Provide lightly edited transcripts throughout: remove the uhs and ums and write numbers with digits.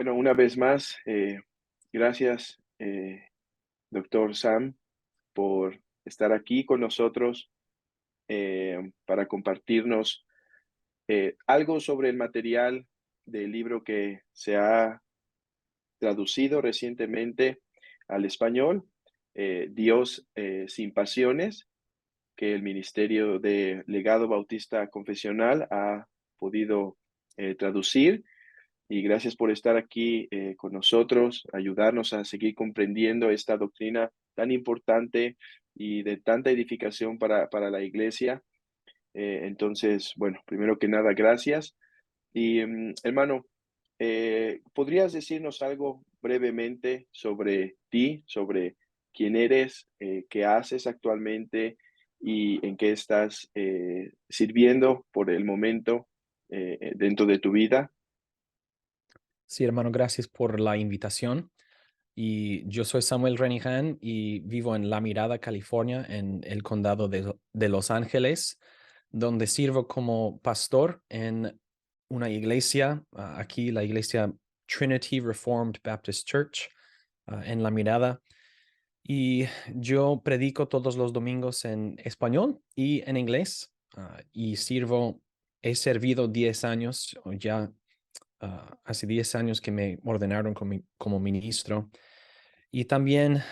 Bueno, una vez más, gracias, doctor Sam, por estar aquí con nosotros para compartirnos algo sobre el material del libro que se ha traducido recientemente al español, Dios sin pasiones, que el Ministerio de Legado Bautista Confesional ha podido traducir. Y gracias por estar aquí con nosotros, ayudarnos a seguir comprendiendo esta doctrina tan importante y de tanta edificación para la iglesia. Entonces, bueno, primero que nada, gracias. Y hermano, ¿podrías decirnos algo brevemente sobre ti, sobre quién eres, qué haces actualmente y en qué estás sirviendo por el momento dentro de tu vida? Sí, hermano, gracias por la invitación. Y yo soy Samuel Renihan y vivo en La Mirada, California, en el condado de Los Ángeles, donde sirvo como pastor en una iglesia, aquí la iglesia Trinity Reformed Baptist Church, en La Mirada. Y yo predico todos los domingos en español y en inglés, y he servido 10 años, o ya hace 10 años que me ordenaron como ministro. Y también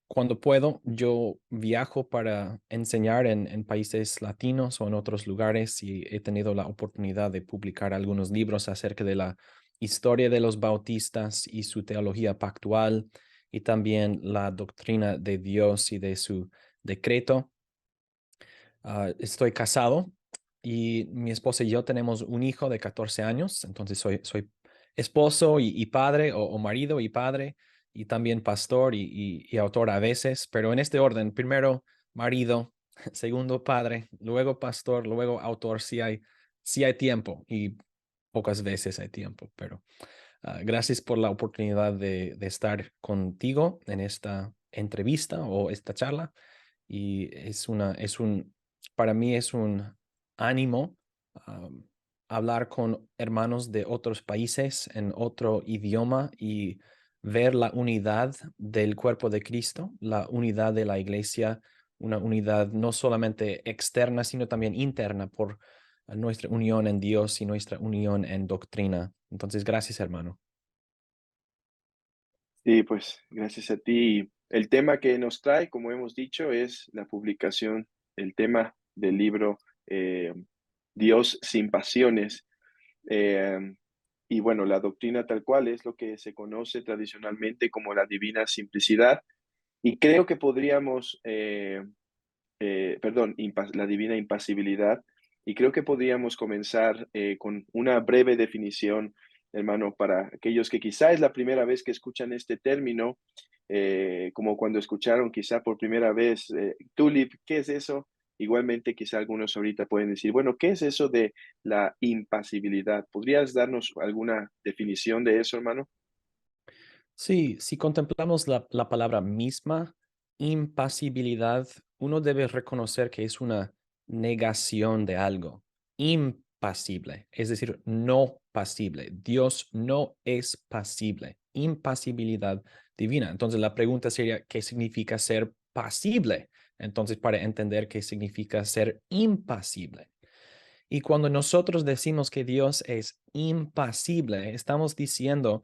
cuando puedo, yo viajo para enseñar en países latinos o en otros lugares y he tenido la oportunidad de publicar algunos libros acerca de la historia de los bautistas y su teología pactual y también la doctrina de Dios y de su decreto. Estoy casado y mi esposa y yo tenemos un hijo de 14 años, entonces soy esposo y padre o marido y padre y también pastor y autor a veces, pero en este orden, primero marido, segundo padre, luego pastor, luego autor, si hay tiempo y pocas veces hay tiempo, pero gracias por la oportunidad de estar contigo en esta entrevista o esta charla y para mí es un ánimo um, hablar con hermanos de otros países en otro idioma y ver la unidad del cuerpo de Cristo, la unidad de la iglesia, una unidad no solamente externa, sino también interna por nuestra unión en Dios y nuestra unión en doctrina. Entonces, gracias, hermano. Sí, pues gracias a ti. El tema que nos trae, como hemos dicho, es la publicación, el tema del libro Dios sin pasiones. Eh, y bueno, la doctrina tal cual es lo que se conoce tradicionalmente como la divina simplicidad. Y creo que podríamos, perdón, la divina impasibilidad. Y creo que podríamos comenzar con una breve definición, hermano, para aquellos que quizá es la primera vez que escuchan este término, como cuando escucharon quizá por primera vez tulip, ¿qué es eso? Igualmente, quizá algunos ahorita pueden decir, bueno, ¿qué es eso de la impasibilidad? ¿Podrías darnos alguna definición de eso, hermano? Sí, si contemplamos la palabra misma, impasibilidad, uno debe reconocer que es una negación de algo. Impasible, es decir, no pasible. Dios no es pasible. Impasibilidad divina. Entonces la pregunta sería, ¿qué significa ser pasible? Entonces, para entender qué significa ser impasible. Y cuando nosotros decimos que Dios es impasible, estamos diciendo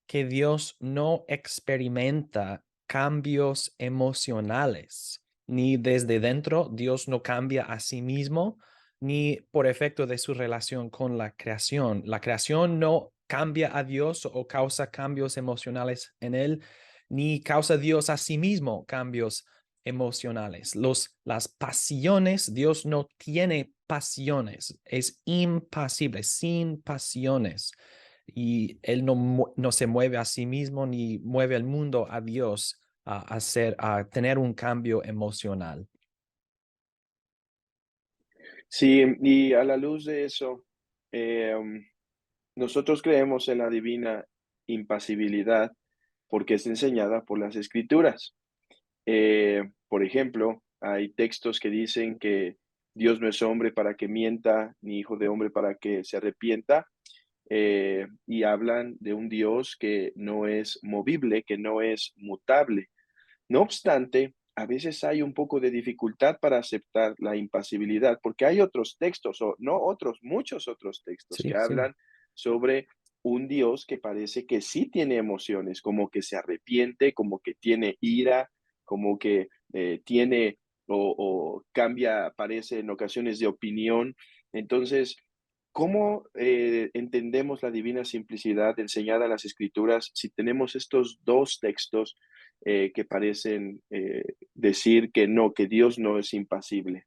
que Dios no experimenta cambios emocionales, ni desde dentro Dios no cambia a sí mismo, ni por efecto de su relación con la creación. La creación no cambia a Dios o causa cambios emocionales en él, ni causa Dios a sí mismo cambios emocionales. Las pasiones, Dios no tiene pasiones, es impasible, sin pasiones y él no se mueve a sí mismo ni mueve al mundo a Dios a tener un cambio emocional. Sí, y a la luz de eso, eh, nosotros creemos en la divina impasibilidad porque es enseñada por las escrituras. Por ejemplo, hay textos que dicen que Dios no es hombre para que mienta, ni hijo de hombre para que se arrepienta. y hablan de un Dios que no es movible, que no es mutable. No obstante, a veces hay un poco de dificultad para aceptar la impasibilidad, porque hay otros textos, o no otros, muchos otros textos que Sí, sí. hablan sobre un Dios que parece que sí tiene emociones, como que se arrepiente, como que tiene ira, como que tiene o cambia, aparece en ocasiones de opinión. Entonces, ¿cómo entendemos la divina simplicidad enseñada en las Escrituras si tenemos estos dos textos que parecen decir que no, que Dios no es impasible?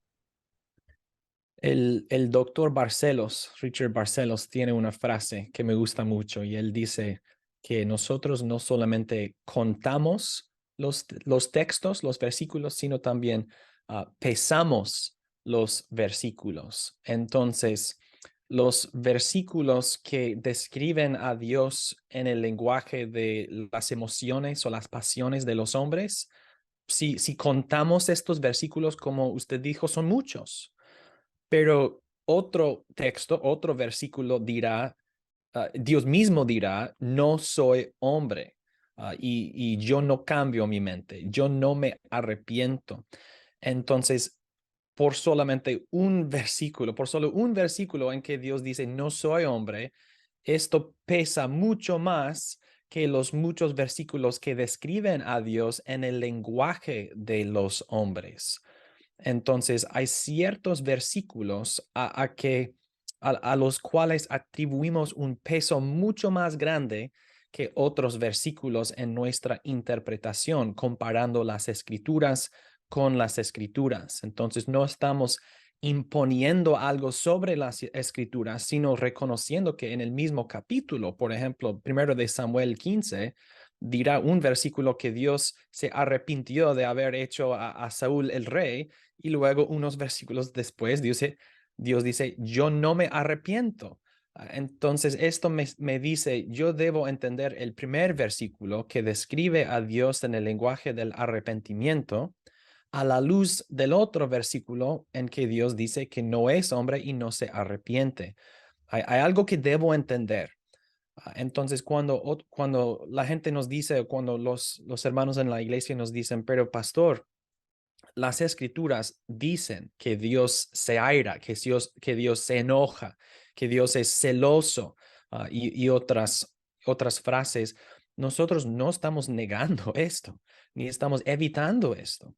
El doctor Barcelos, Richard Barcelos, tiene una frase que me gusta mucho y él dice que nosotros no solamente contamos los textos, los versículos, sino también pesamos los versículos. Entonces, los versículos que describen a Dios en el lenguaje de las emociones o las pasiones de los hombres, si contamos estos versículos, como usted dijo, son muchos. Pero otro texto, otro versículo dirá, Dios mismo dirá, no soy hombre, y yo no cambio mi mente, yo no me arrepiento. Entonces, por solamente un versículo, por solo un versículo en que Dios dice, no soy hombre, esto pesa mucho más que los muchos versículos que describen a Dios en el lenguaje de los hombres. Entonces, hay ciertos versículos a los cuales atribuimos un peso mucho más grande que otros versículos en nuestra interpretación, comparando las escrituras con las escrituras. Entonces, no estamos imponiendo algo sobre las escrituras, sino reconociendo que en el mismo capítulo, por ejemplo, primero de Samuel 15, dirá un versículo que Dios se arrepintió de haber hecho a Saúl el rey, y luego unos versículos después Dios dice, yo no me arrepiento. Entonces, esto me dice, yo debo entender el primer versículo que describe a Dios en el lenguaje del arrepentimiento a la luz del otro versículo en que Dios dice que no es hombre y no se arrepiente. Hay algo que debo entender. Entonces, cuando la gente nos dice, cuando los hermanos en la iglesia nos dicen, pero pastor, las escrituras dicen que Dios se aira, que Dios se enoja, que Dios es celoso, y otras frases. Nosotros no estamos negando esto, ni estamos evitando esto.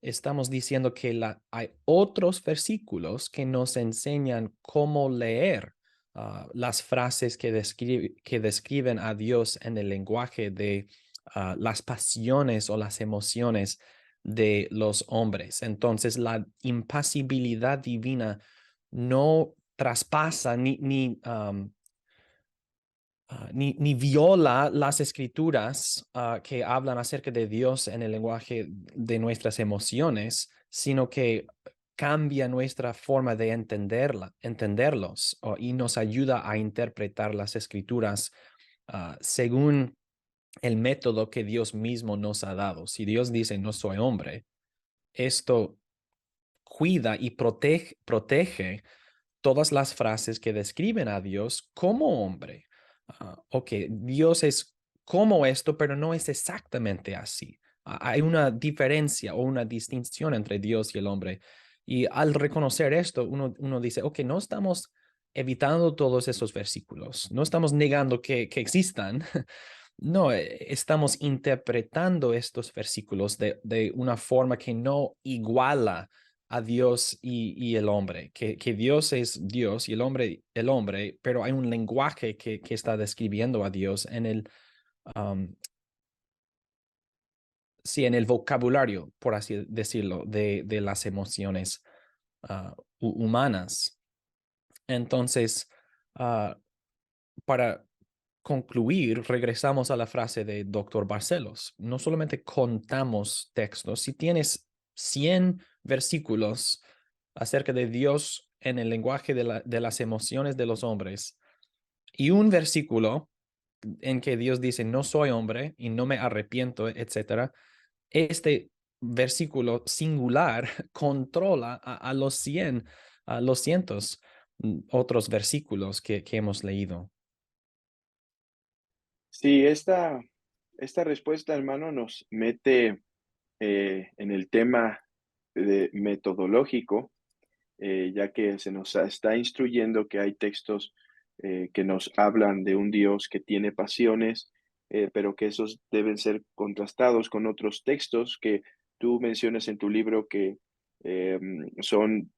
Estamos diciendo que hay otros versículos que nos enseñan cómo leer las frases que describen a Dios en el lenguaje de las pasiones o las emociones de los hombres. Entonces, la impasibilidad divina no traspasa ni viola las escrituras que hablan acerca de Dios en el lenguaje de nuestras emociones, sino que cambia nuestra forma de entenderlos, y nos ayuda a interpretar las escrituras según el método que Dios mismo nos ha dado. Si Dios dice no soy hombre, esto cuida y protege todas las frases que describen a Dios como hombre. Ok, Dios es como esto, pero no es exactamente así. Hay una diferencia o una distinción entre Dios y el hombre. Y al reconocer esto, uno dice, ok, no estamos evitando todos esos versículos, no estamos negando que existan. No, estamos interpretando estos versículos de una forma que no iguala a Dios y el hombre, que Dios es Dios y el hombre, pero hay un lenguaje que está describiendo a Dios um, sí, en el vocabulario, por así decirlo, de las emociones humanas. Entonces, uh, para concluir, regresamos a la frase de Dr. Barcelos. No solamente contamos textos, si tienes 100 versículos acerca de Dios en el lenguaje de las emociones de los hombres y un versículo en que Dios dice, no soy hombre y no me arrepiento, etcétera, este versículo singular controla a los 100, a los cientos otros versículos que hemos leído. Sí, esta respuesta, hermano, nos mete en el tema metodológico, ya que se nos está instruyendo que hay textos que nos hablan de un Dios que tiene pasiones, pero que esos deben ser contrastados con otros textos que tú mencionas en tu libro que son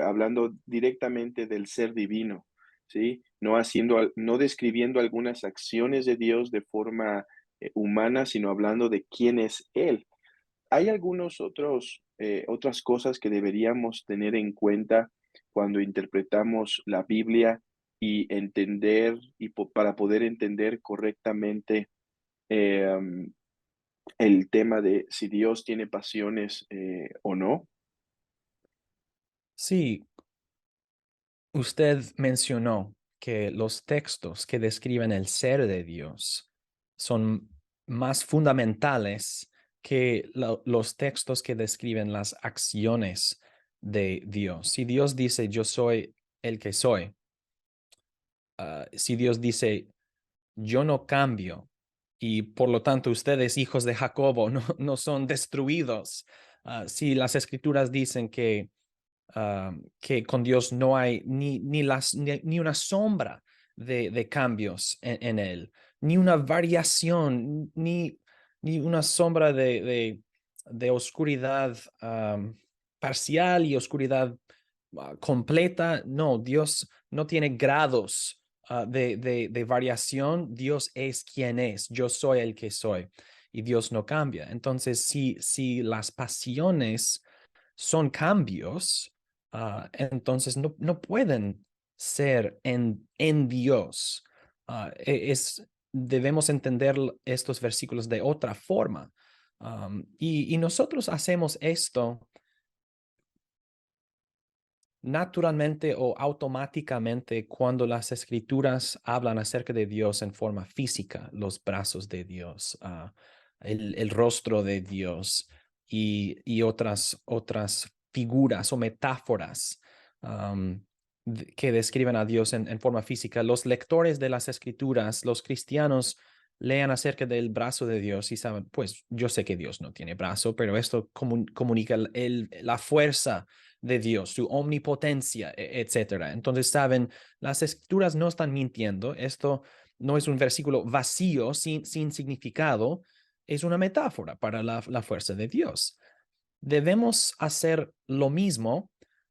hablando directamente del ser divino, ¿sí? No haciendo, no describiendo algunas acciones de Dios de forma humana, sino hablando de quién es Él. ¿Hay algunos otras cosas que deberíamos tener en cuenta cuando interpretamos la Biblia y entender, para poder entender correctamente em, el tema de si Dios tiene pasiones o no? Sí, usted mencionó que los textos que describen el ser de Dios son más fundamentales que los textos que describen las acciones de Dios. Si Dios dice, yo soy el que soy, si Dios dice, yo no cambio y por lo tanto ustedes, hijos de Jacobo, no son destruidos. Si las escrituras dicen que con Dios no hay ni una sombra de cambios en él, ni una variación, ni una sombra de oscuridad parcial y oscuridad completa. No, Dios no tiene grados de variación. Dios es quien es. Yo soy el que soy. Y Dios no cambia. Entonces, si las pasiones son cambios, entonces no pueden ser en Dios. Debemos entender estos versículos de otra forma. Y nosotros hacemos esto naturalmente o automáticamente cuando las escrituras hablan acerca de Dios en forma física, los brazos de Dios, el rostro de Dios y otras figuras o metáforas que describen a Dios en forma física. Los lectores de las escrituras, los cristianos, lean acerca del brazo de Dios y saben, pues yo sé que Dios no tiene brazo, pero esto comunica la fuerza de Dios, su omnipotencia, etcétera. Entonces, saben, las escrituras no están mintiendo. Esto no es un versículo vacío, sin significado. Es una metáfora para la fuerza de Dios. Debemos hacer lo mismo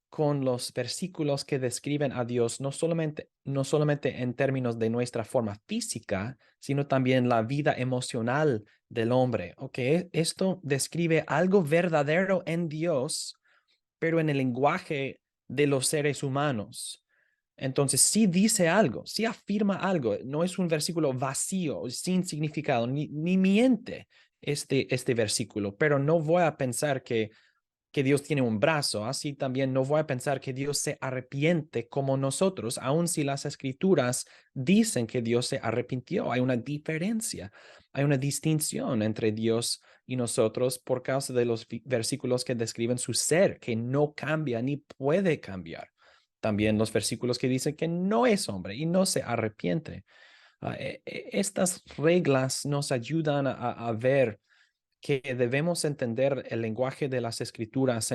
con los versículos que describen a Dios, no solamente en términos de nuestra forma física, sino también la vida emocional del hombre. Ok, esto describe algo verdadero en Dios pero en el lenguaje de los seres humanos. Entonces, sí dice algo, sí afirma algo, no es un versículo vacío, sin significado, ni miente este versículo, pero no voy a pensar que Dios tiene un brazo, así también no voy a pensar que Dios se arrepiente como nosotros, aun si las escrituras dicen que Dios se arrepintió. Hay una diferencia, hay una distinción entre Dios y nosotros por causa de los versículos que describen su ser, que no cambia ni puede cambiar. También los versículos que dicen que no es hombre y no se arrepiente. Estas reglas nos ayudan a ver que debemos entender el lenguaje de las escrituras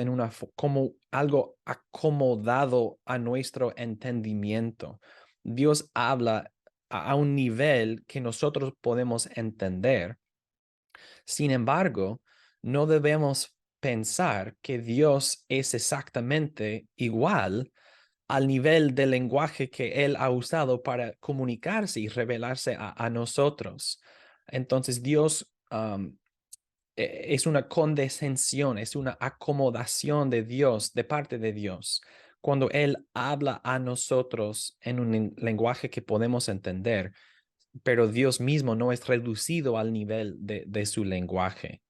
como algo acomodado a nuestro entendimiento. Dios habla a un nivel que nosotros podemos entender. Sin embargo, no debemos pensar que Dios es exactamente igual al nivel del lenguaje que Él ha usado para comunicarse y revelarse a nosotros. Entonces, Dios es una condescensión, es una acomodación de Dios, de parte de Dios, cuando Él habla a nosotros en un lenguaje que podemos entender, pero Dios mismo no es reducido al nivel de su lenguaje.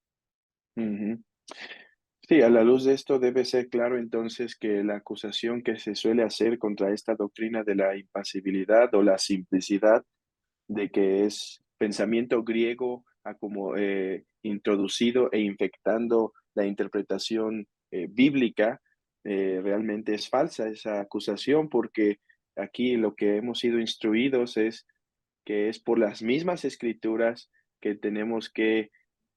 Ujú. Sí, a la luz de esto debe ser claro entonces que la acusación que se suele hacer contra esta doctrina de la impasibilidad o la simplicidad de que es pensamiento griego como introducido e infectando la interpretación bíblica, realmente es falsa esa acusación porque aquí lo que hemos sido instruidos es que es por las mismas escrituras que tenemos que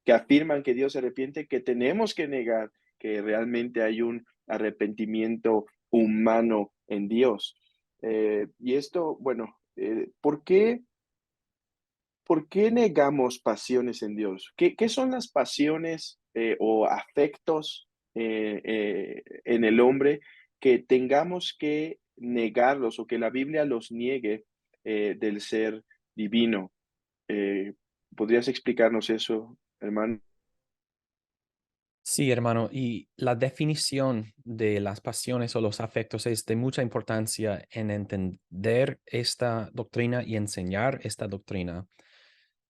afirman que Dios se arrepiente, que tenemos que negar que realmente hay un arrepentimiento humano en Dios. Y esto, bueno, ¿por qué negamos pasiones en Dios? ¿Qué son las pasiones o afectos en el hombre que tengamos que negarlos o que la Biblia los niegue del ser divino? Eh, ¿Podrías explicarnos eso, hermano? Sí, hermano, y la definición de las pasiones o los afectos es de mucha importancia en entender esta doctrina y enseñar esta doctrina.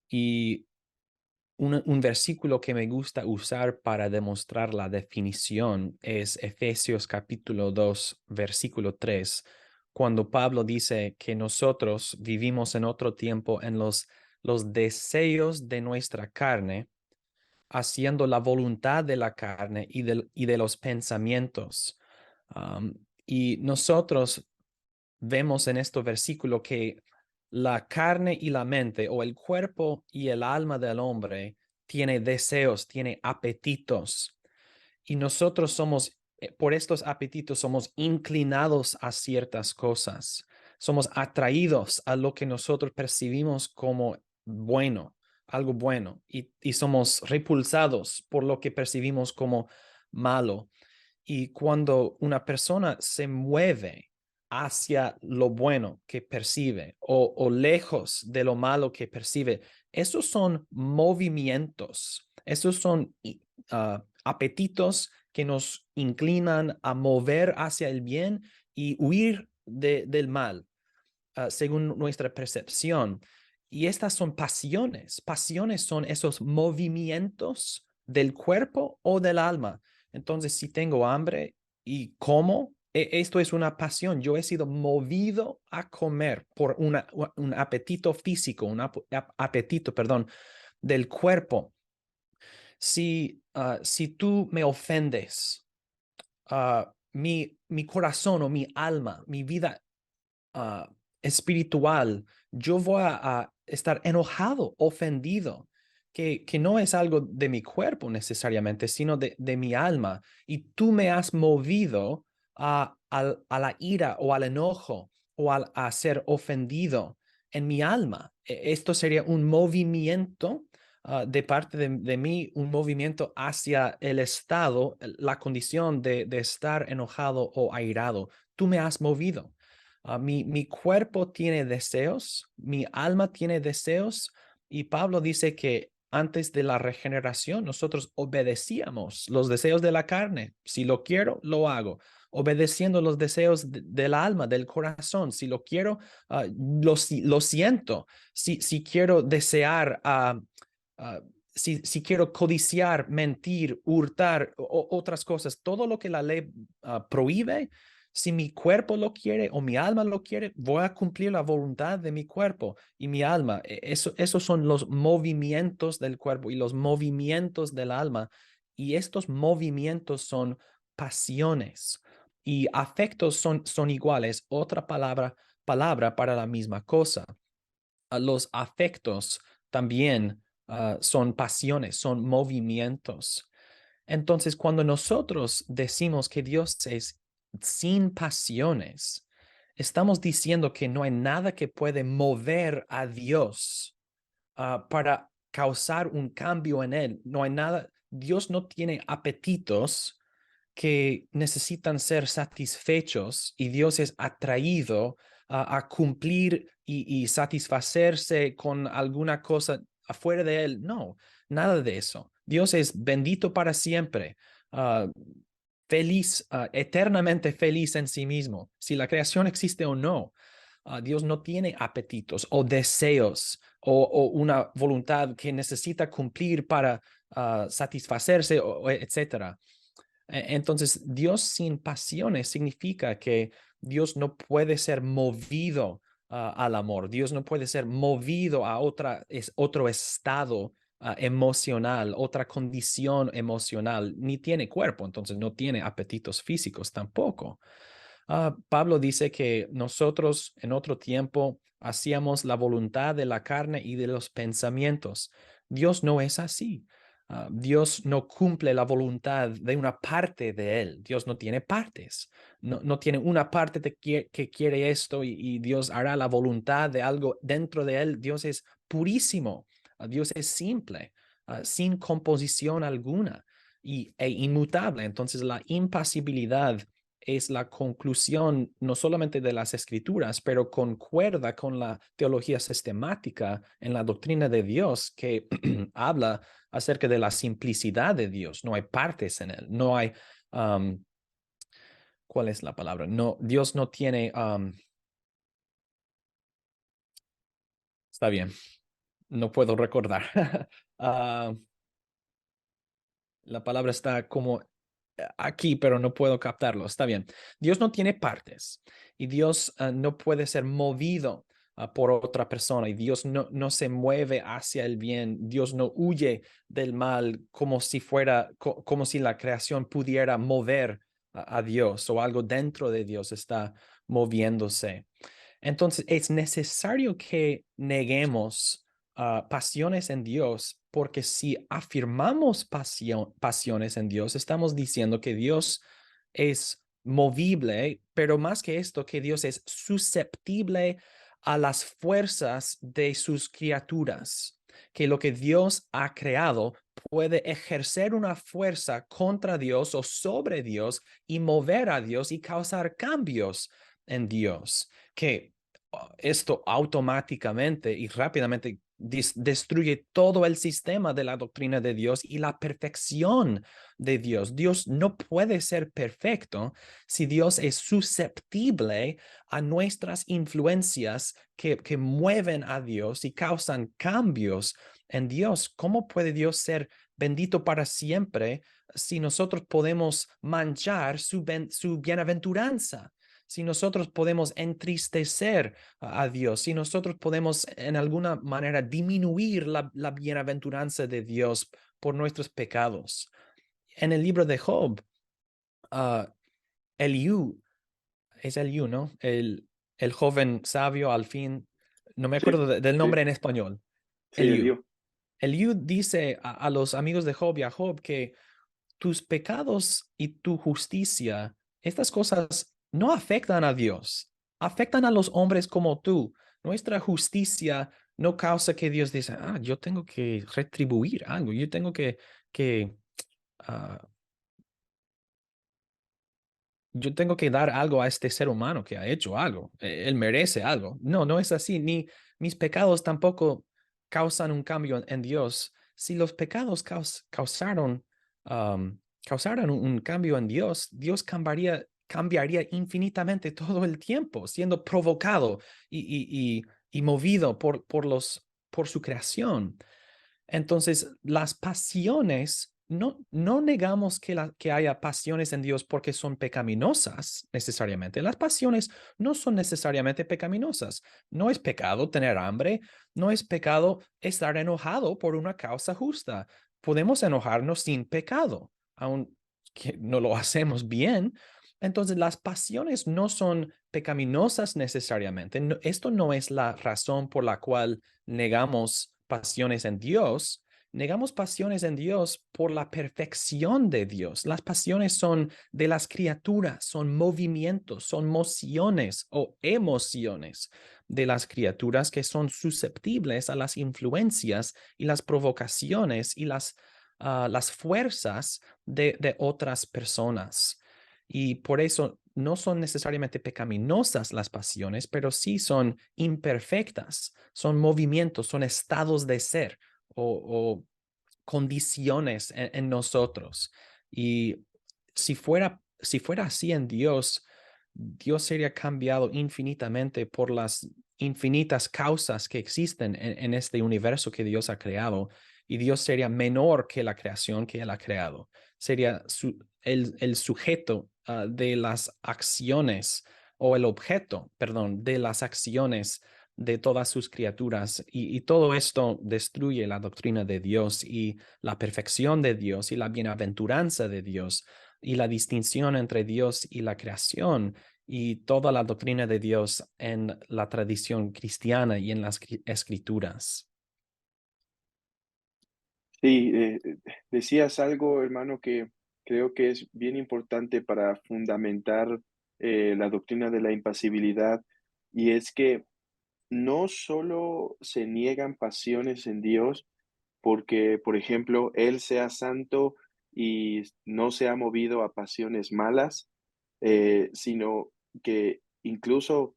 Y un versículo que me gusta usar para demostrar la definición es Efesios capítulo 2, versículo 3, cuando Pablo dice que nosotros vivimos en otro tiempo en los deseos de nuestra carne, haciendo la voluntad de la carne y de los pensamientos. Um, y nosotros vemos en este versículo que la carne y la mente, o el cuerpo y el alma del hombre, tiene deseos, tiene apetitos. Y nosotros somos, por estos apetitos, somos inclinados a ciertas cosas. Somos atraídos a lo que nosotros percibimos como bueno, algo bueno, y somos repulsados por lo que percibimos como malo. Y cuando una persona se mueve hacia lo bueno que percibe o lejos de lo malo que percibe, esos son movimientos, esos son apetitos que nos inclinan a mover hacia el bien y huir del mal, según nuestra percepción. Y estas son pasiones. Pasiones son esos movimientos del cuerpo o del alma. Entonces, si tengo hambre y como, esto es una pasión. Yo he sido movido a comer por un apetito físico, apetito, perdón, del cuerpo. Si tú me ofendes, mi corazón o mi alma, mi vida uh, espiritual, yo voy a estar enojado, ofendido, que no es algo de mi cuerpo necesariamente, sino de mi alma. Y tú me has movido a la ira o al enojo o a ser ofendido en mi alma. Esto sería un movimiento de parte de mí, un movimiento hacia el estado, la condición de estar enojado o airado. Tú me has movido. Mi cuerpo tiene deseos, mi alma tiene deseos, y Pablo dice que antes de la regeneración nosotros obedecíamos los deseos de la carne. Si lo quiero, lo hago. Obedeciendo los deseos del alma, del corazón. Si lo quiero, lo siento. Si quiero desear, si quiero codiciar, mentir, hurtar, otras cosas, todo lo que la ley prohíbe, si mi cuerpo lo quiere o mi alma lo quiere, voy a cumplir la voluntad de mi cuerpo y mi alma. Esos son los movimientos del cuerpo y los movimientos del alma. Y estos movimientos son pasiones y afectos son iguales. Otra palabra para la misma cosa. Los afectos también son pasiones, son movimientos. Entonces, cuando nosotros decimos que Dios es sin pasiones, estamos diciendo que no hay nada que puede mover a Dios para causar un cambio en él. No hay nada, Dios no tiene apetitos que necesitan ser satisfechos y Dios es atraído a cumplir y satisfacerse con alguna cosa afuera de él. No, nada de eso. Dios es bendito para siempre, feliz, eternamente feliz en sí mismo. Si la creación existe o no, Dios no tiene apetitos o deseos o una voluntad que necesita cumplir para satisfacerse, etcétera. Entonces, Dios sin pasiones significa que Dios no puede ser movido al amor. Dios no puede ser movido a otro estado emocional, otra condición emocional. Ni tiene cuerpo, entonces no tiene apetitos físicos tampoco. Pablo dice que nosotros en otro tiempo hacíamos la voluntad de la carne y de los pensamientos. Dios no es así. Dios no cumple la voluntad de una parte de él. Dios no tiene partes. No tiene una parte que quiere esto y Dios hará la voluntad de algo dentro de él. Dios es purísimo. Dios es simple, sin composición alguna e inmutable. Entonces la impasibilidad es la conclusión no solamente de las escrituras, pero concuerda con la teología sistemática en la doctrina de Dios que habla acerca de la simplicidad de Dios. No hay partes en él, no hay, ¿cuál es la palabra? No, Dios no tiene, está bien, no puedo recordar. uh, la palabra está como aquí, pero no puedo captarlo. Está bien. Dios no tiene partes y Dios no puede ser movido por otra persona y Dios no se mueve hacia el bien. Dios no huye del mal como si fuera, como si la creación pudiera mover a Dios o algo dentro de Dios está moviéndose. Entonces, es necesario que neguemos pasiones en Dios, porque si afirmamos pasiones en Dios, estamos diciendo que Dios es movible, pero más que esto, que Dios es susceptible a las fuerzas de sus criaturas, que lo que Dios ha creado puede ejercer una fuerza contra Dios o sobre Dios y mover a Dios y causar cambios en Dios, que esto automáticamente y rápidamente destruye todo el sistema de la doctrina de Dios y la perfección de Dios. Dios no puede ser perfecto si Dios es susceptible a nuestras influencias que mueven a Dios y causan cambios en Dios. ¿Cómo puede Dios ser bendito para siempre si nosotros podemos manchar su bienaventuranza? Si nosotros podemos entristecer a Dios, si nosotros podemos en alguna manera disminuir la bienaventuranza de Dios por nuestros pecados. En el libro de Job, uh, Eliú, es Eliú, ¿no? El joven sabio al fin, no me Sí, acuerdo del sí, nombre en español. sí, Eliú. Eliú. Eliú dice a los amigos de Job y a Job que tus pecados y tu justicia, estas cosas no afectan a Dios, afectan a los hombres como tú. Nuestra justicia no causa que Dios dice, yo tengo que retribuir algo, yo tengo que ah, yo tengo que dar algo a este ser humano que ha hecho algo. Él merece algo. No, no es así. Ni mis pecados tampoco causan un cambio en Dios. Si los pecados causaran un cambio en Dios, Dios cambiaría infinitamente todo el tiempo, siendo provocado y movido por su creación. Entonces, las pasiones, no negamos que haya pasiones en Dios porque son pecaminosas necesariamente. Las pasiones no son necesariamente pecaminosas. No es pecado tener hambre, no es pecado estar enojado por una causa justa. Podemos enojarnos sin pecado, aunque no lo hacemos bien. Entonces, las pasiones no son pecaminosas necesariamente. Esto no es la razón por la cual negamos pasiones en Dios. Negamos pasiones en Dios por la perfección de Dios. Las pasiones son de las criaturas, son movimientos, son mociones o emociones de las criaturas que son susceptibles a las influencias y las provocaciones y las fuerzas de otras personas. Y por eso no son necesariamente pecaminosas las pasiones, pero sí son imperfectas, son movimientos, son estados de ser o condiciones en nosotros. Y si fuera así en Dios, Dios sería cambiado infinitamente por las infinitas causas que existen en este universo que Dios ha creado. Y Dios sería menor que la creación que Él ha creado. Sería el sujeto de las acciones o el objeto, perdón, de las acciones de todas sus criaturas. Y todo esto destruye la doctrina de Dios y la perfección de Dios y la bienaventuranza de Dios y la distinción entre Dios y la creación y toda la doctrina de Dios en la tradición cristiana y en las escrituras. Sí, decías algo, hermano, que creo que es bien importante para fundamentar la doctrina de la impasibilidad, y es que no solo se niegan pasiones en Dios porque, por ejemplo, Él sea santo y no se ha movido a pasiones malas, sino que incluso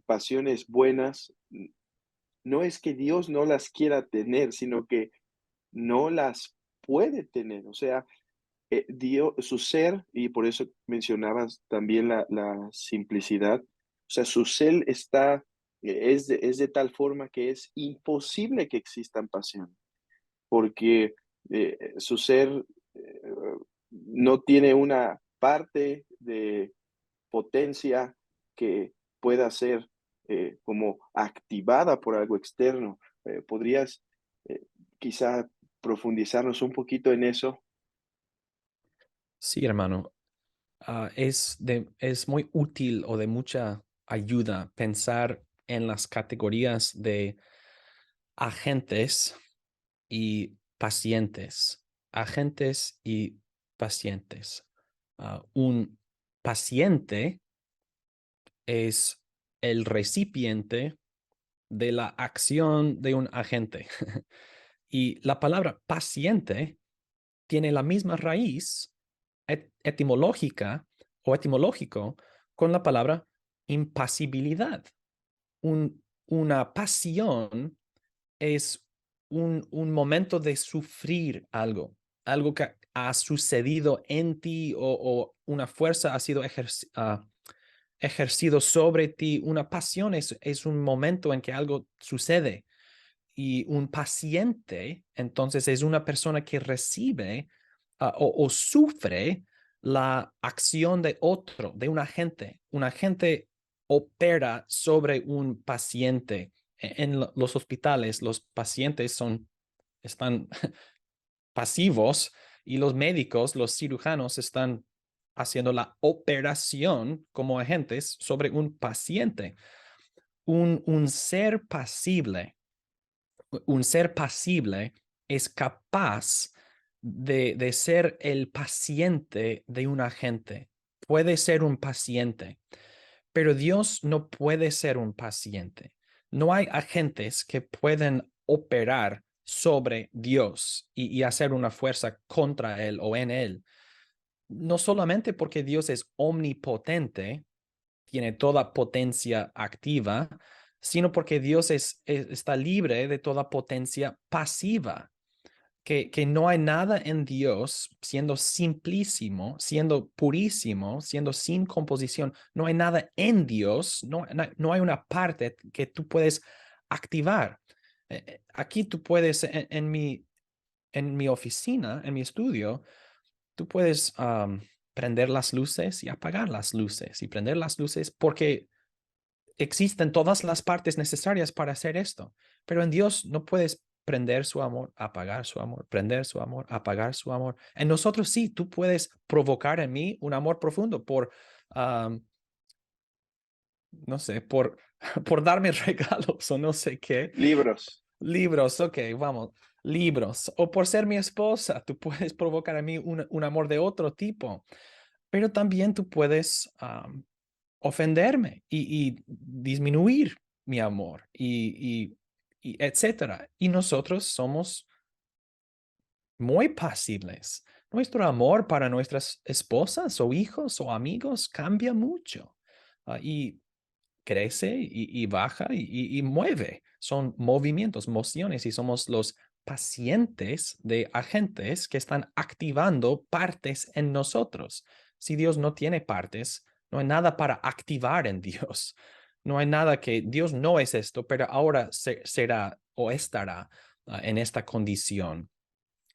pasiones buenas, no es que Dios no las quiera tener, sino que no las puede tener. O sea, Dios, su ser, y por eso mencionabas también la simplicidad, o sea, su ser está, es de tal forma que es imposible que existan pasiones, porque su ser eh, no tiene una parte de potencia que pueda ser como activada por algo externo. ¿Podrías eh, quizá profundizarnos un poquito en eso? Sí, hermano. Es muy útil o de mucha ayuda pensar en las categorías de agentes y pacientes. Agentes y pacientes. Un paciente es el recipiente de la acción de un agente. Y la palabra paciente tiene la misma raíz etimológica o etimológico con la palabra impasibilidad. Una pasión es un momento de sufrir algo, algo que ha sucedido en ti o una fuerza ha sido ejercido sobre ti. Una pasión es un momento en que algo sucede y un paciente, entonces, es una persona que recibe o sufre la acción de otro, de un agente. Un agente opera sobre un paciente. En los hospitales, los pacientes están pasivos y los médicos, los cirujanos, están haciendo la operación como agentes sobre un paciente. Un ser pasible un ser pasible es capaz de ser el paciente de un agente. Puede ser un paciente, pero Dios no puede ser un paciente. No hay agentes que pueden operar sobre Dios y hacer una fuerza contra Él o en Él. No solamente porque Dios es omnipotente, tiene toda potencia activa, sino porque Dios está libre de toda potencia pasiva, que no hay nada en Dios siendo simplísimo, siendo purísimo, siendo sin composición, no hay nada en Dios, no hay una parte que tú puedes activar. Aquí tú puedes, en mi oficina, en mi estudio, tú puedes prender las luces y apagar las luces y prender las luces porque existen todas las partes necesarias para hacer esto. Pero en Dios no puedes prender su amor, apagar su amor, prender su amor, apagar su amor. En nosotros sí, tú puedes provocar en mí un amor profundo um, no sé, por darme regalos o no sé qué. Libros. Libros, ok, vamos, libros. O por ser mi esposa, tú puedes provocar en mí un amor de otro tipo. Pero también tú puedes ofenderme y disminuir mi amor y etcétera. Y nosotros somos muy pasibles. Nuestro amor para nuestras esposas o hijos o amigos cambia mucho y crece y baja y mueve. Son movimientos, mociones y somos los pacientes de agentes que están activando partes en nosotros. Si Dios no tiene partes, no hay nada para activar en Dios. No hay nada que Dios no es esto, pero ahora será o estará en esta condición.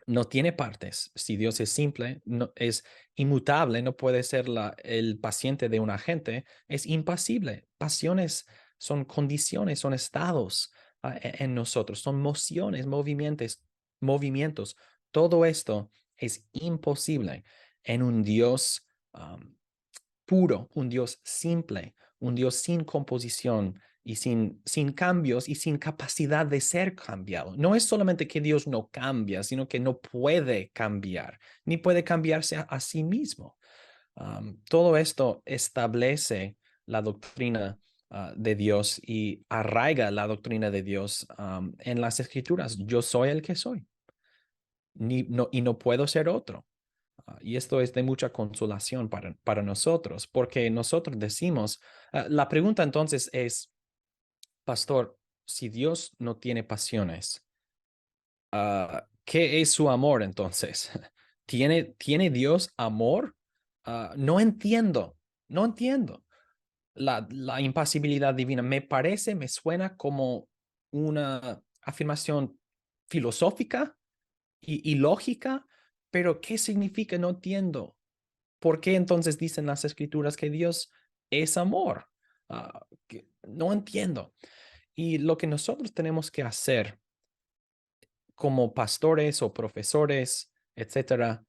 No tiene partes. Si Dios es simple, no, es inmutable, no puede ser el paciente de un agente, es impasible. Pasiones son condiciones, son estados en nosotros, son mociones, movimientos. Todo esto es imposible en un Dios puro, un Dios simple, un Dios sin composición y sin cambios y sin capacidad de ser cambiado. No es solamente que Dios no cambia, sino que no puede cambiar, ni puede cambiarse a sí mismo. Todo esto establece la doctrina de Dios y arraiga la doctrina de Dios en las Escrituras. Yo soy el que soy y no puedo ser otro. Y esto es de mucha consolación para nosotros, porque nosotros decimos, la pregunta entonces es, pastor, si Dios no tiene pasiones, ¿qué es su amor entonces? ¿Tiene Dios amor? No entiendo, no entiendo la impasibilidad divina. Me suena como una afirmación filosófica y lógica, pero ¿qué significa? No entiendo. ¿Por qué entonces dicen las escrituras que Dios es amor? No entiendo. Y lo que nosotros tenemos que hacer como pastores o profesores, etcétera,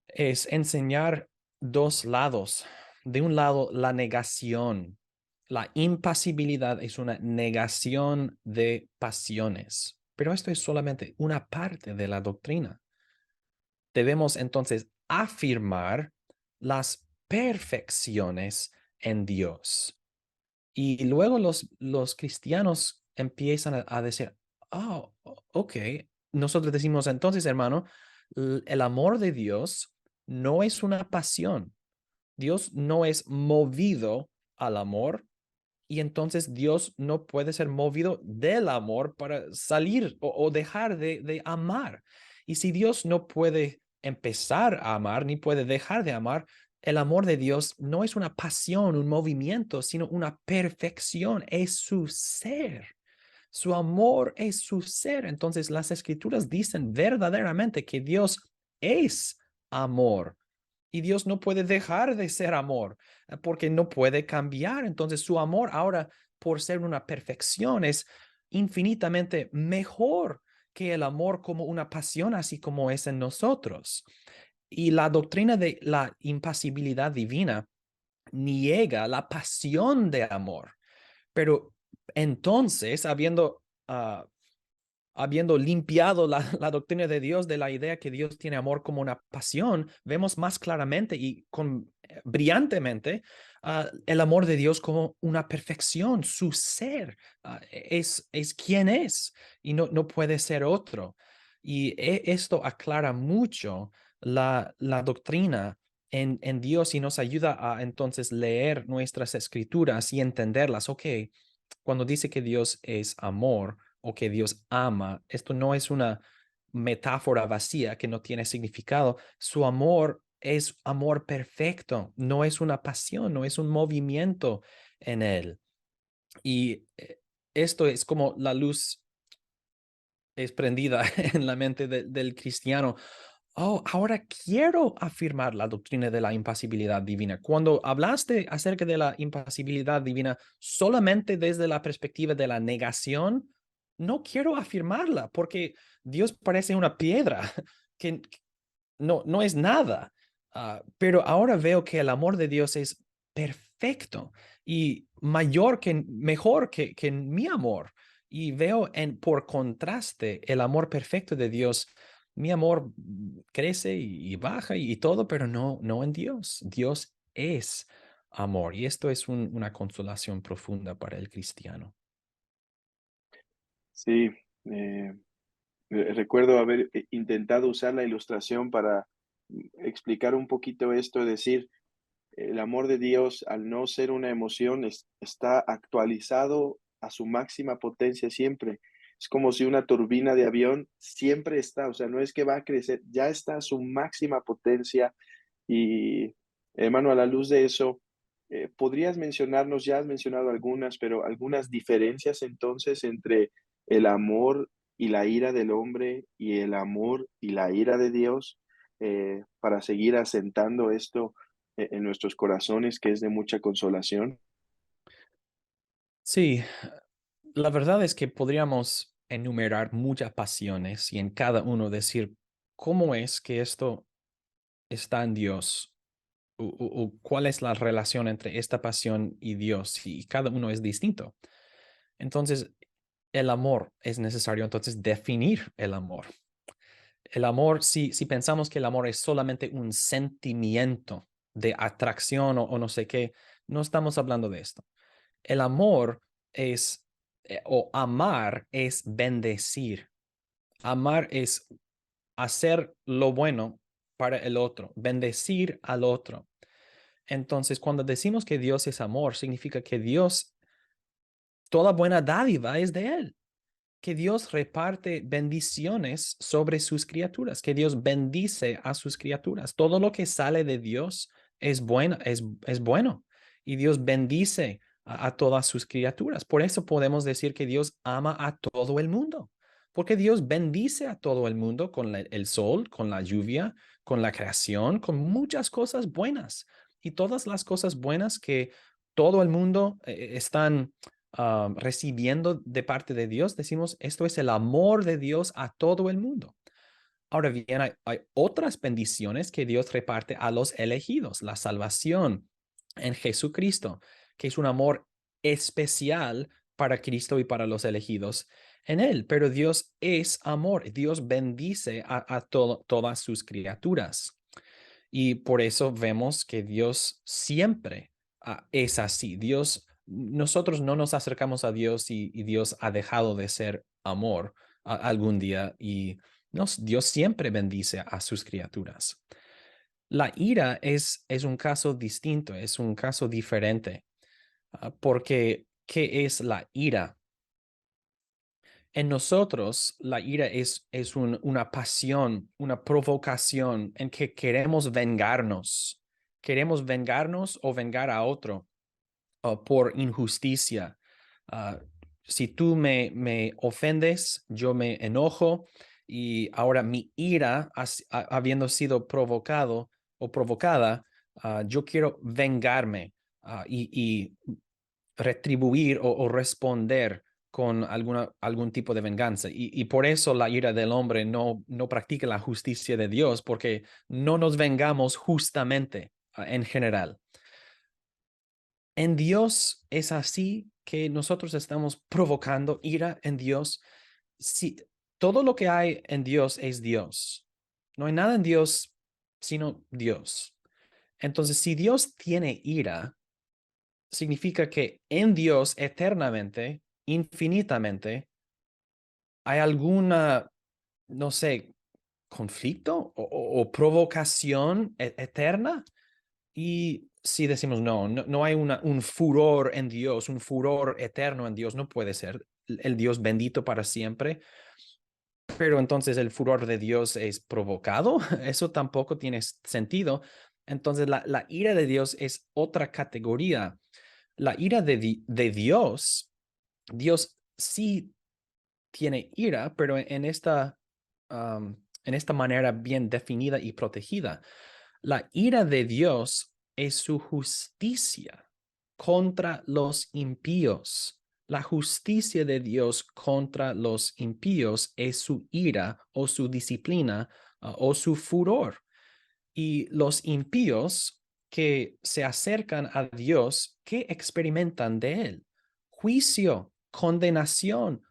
es enseñar dos lados. De un lado, la negación. La impasibilidad es una negación de pasiones, pero esto es solamente una parte de la doctrina. Debemos entonces afirmar las perfecciones en Dios. Y luego los cristianos empiezan a decir, oh, ok, nosotros decimos entonces, hermano, el amor de Dios no es una pasión. Dios no es movido al amor y entonces Dios no puede ser movido del amor para salir o dejar de amar. Y si Dios no puede empezar a amar ni puede dejar de amar, el amor de Dios no es una pasión, un movimiento, sino una perfección, es su ser. Su amor es su ser. Entonces las escrituras dicen verdaderamente que Dios es amor. Y Dios no puede dejar de ser amor porque no puede cambiar. Entonces su amor ahora, por ser una perfección, es infinitamente mejor que el amor como una pasión, así como es en nosotros. Y la doctrina de la impasibilidad divina niega la pasión de amor. Pero entonces, habiendo limpiado la doctrina de Dios de la idea que Dios tiene amor como una pasión, vemos más claramente y brillantemente el amor de Dios como una perfección, su ser es quien es y no puede ser otro. Y esto aclara mucho la doctrina en Dios y nos ayuda a entonces leer nuestras escrituras y entenderlas. Ok, cuando dice que Dios es amor, o que Dios ama. Esto no es una metáfora vacía que no tiene significado. Su amor es amor perfecto, no es una pasión, no es un movimiento en él. Y esto es como la luz es prendida en la mente del cristiano. Oh, ahora quiero afirmar la doctrina de la impasibilidad divina. Cuando hablaste acerca de la impasibilidad divina solamente desde la perspectiva de la negación, no quiero afirmarla porque Dios parece una piedra que no es nada. Pero ahora veo que el amor de Dios es perfecto y mejor que mi amor. Y veo por contraste el amor perfecto de Dios. Mi amor crece y baja y todo, pero no en Dios. Dios es amor y esto es una consolación profunda para el cristiano. Sí, recuerdo haber intentado usar la ilustración para explicar un poquito esto, decir, el amor de Dios, al no ser una emoción, está actualizado a su máxima potencia siempre. Es como si una turbina de avión siempre está, o sea, no es que va a crecer, ya está a su máxima potencia. Y, hermano, a la luz de eso, ¿podrías mencionarnos, ya has mencionado algunas, pero algunas diferencias entonces entre el amor y la ira del hombre y el amor y la ira de Dios, para seguir asentando esto en nuestros corazones, que es de mucha consolación? Sí, la verdad es que podríamos enumerar muchas pasiones y en cada uno decir cómo es que esto está en Dios o cuál es la relación entre esta pasión y Dios, y cada uno es distinto. Entonces, el amor es necesario entonces definir el amor. El amor, si pensamos que el amor es solamente un sentimiento de atracción o no sé qué, no estamos hablando de esto. El amor es, o amar es bendecir. Amar es hacer lo bueno para el otro, bendecir al otro. Entonces, cuando decimos que Dios es amor, significa que Dios, toda buena dádiva es de Él, que Dios reparte bendiciones sobre sus criaturas, que Dios bendice a sus criaturas. Todo lo que sale de Dios es bueno, y Dios bendice a todas sus criaturas. Por eso podemos decir que Dios ama a todo el mundo, porque Dios bendice a todo el mundo con el sol, con la lluvia, con la creación, con muchas cosas buenas. Y todas las cosas buenas que todo el mundo están recibiendo de parte de Dios, decimos, esto es el amor de Dios a todo el mundo. Ahora bien, hay otras bendiciones que Dios reparte a los elegidos, la salvación en Jesucristo, que es un amor especial para Cristo y para los elegidos en Él. Pero Dios es amor, Dios bendice a todas sus criaturas. Y por eso vemos que Dios siempre es así. Nosotros no nos acercamos a Dios y Dios ha dejado de ser amor algún día, y Dios siempre bendice a sus criaturas. La ira es un caso distinto, es un caso diferente, porque ¿qué es la ira? En nosotros, la ira es una pasión, una provocación en que queremos vengarnos o vengar a otro por injusticia. Uh, si tú me ofendes, yo me enojo, y ahora mi ira, habiendo sido provocado o provocada, yo quiero vengarme y retribuir o responder con algún tipo de venganza. Y por eso la ira del hombre no practica la justicia de Dios, porque no nos vengamos justamente en general. En Dios es así, que nosotros estamos provocando ira en Dios. Si todo lo que hay en Dios es Dios, no hay nada en Dios sino Dios. Entonces, si Dios tiene ira, significa que en Dios eternamente, infinitamente, hay alguna, no sé, conflicto o provocación eterna. Y si decimos no hay un furor en Dios, un furor eterno en Dios, no puede ser el Dios bendito para siempre. Pero entonces el furor de Dios es provocado, eso tampoco tiene sentido. Entonces la ira de Dios es otra categoría. La ira de Dios, Dios sí tiene ira, pero en esta manera bien definida y protegida. La ira de Dios es su justicia contra los impíos. La justicia de Dios contra los impíos es su ira o su disciplina o su furor. Y los impíos que se acercan a Dios, ¿qué experimentan de Él? Juicio, condenación,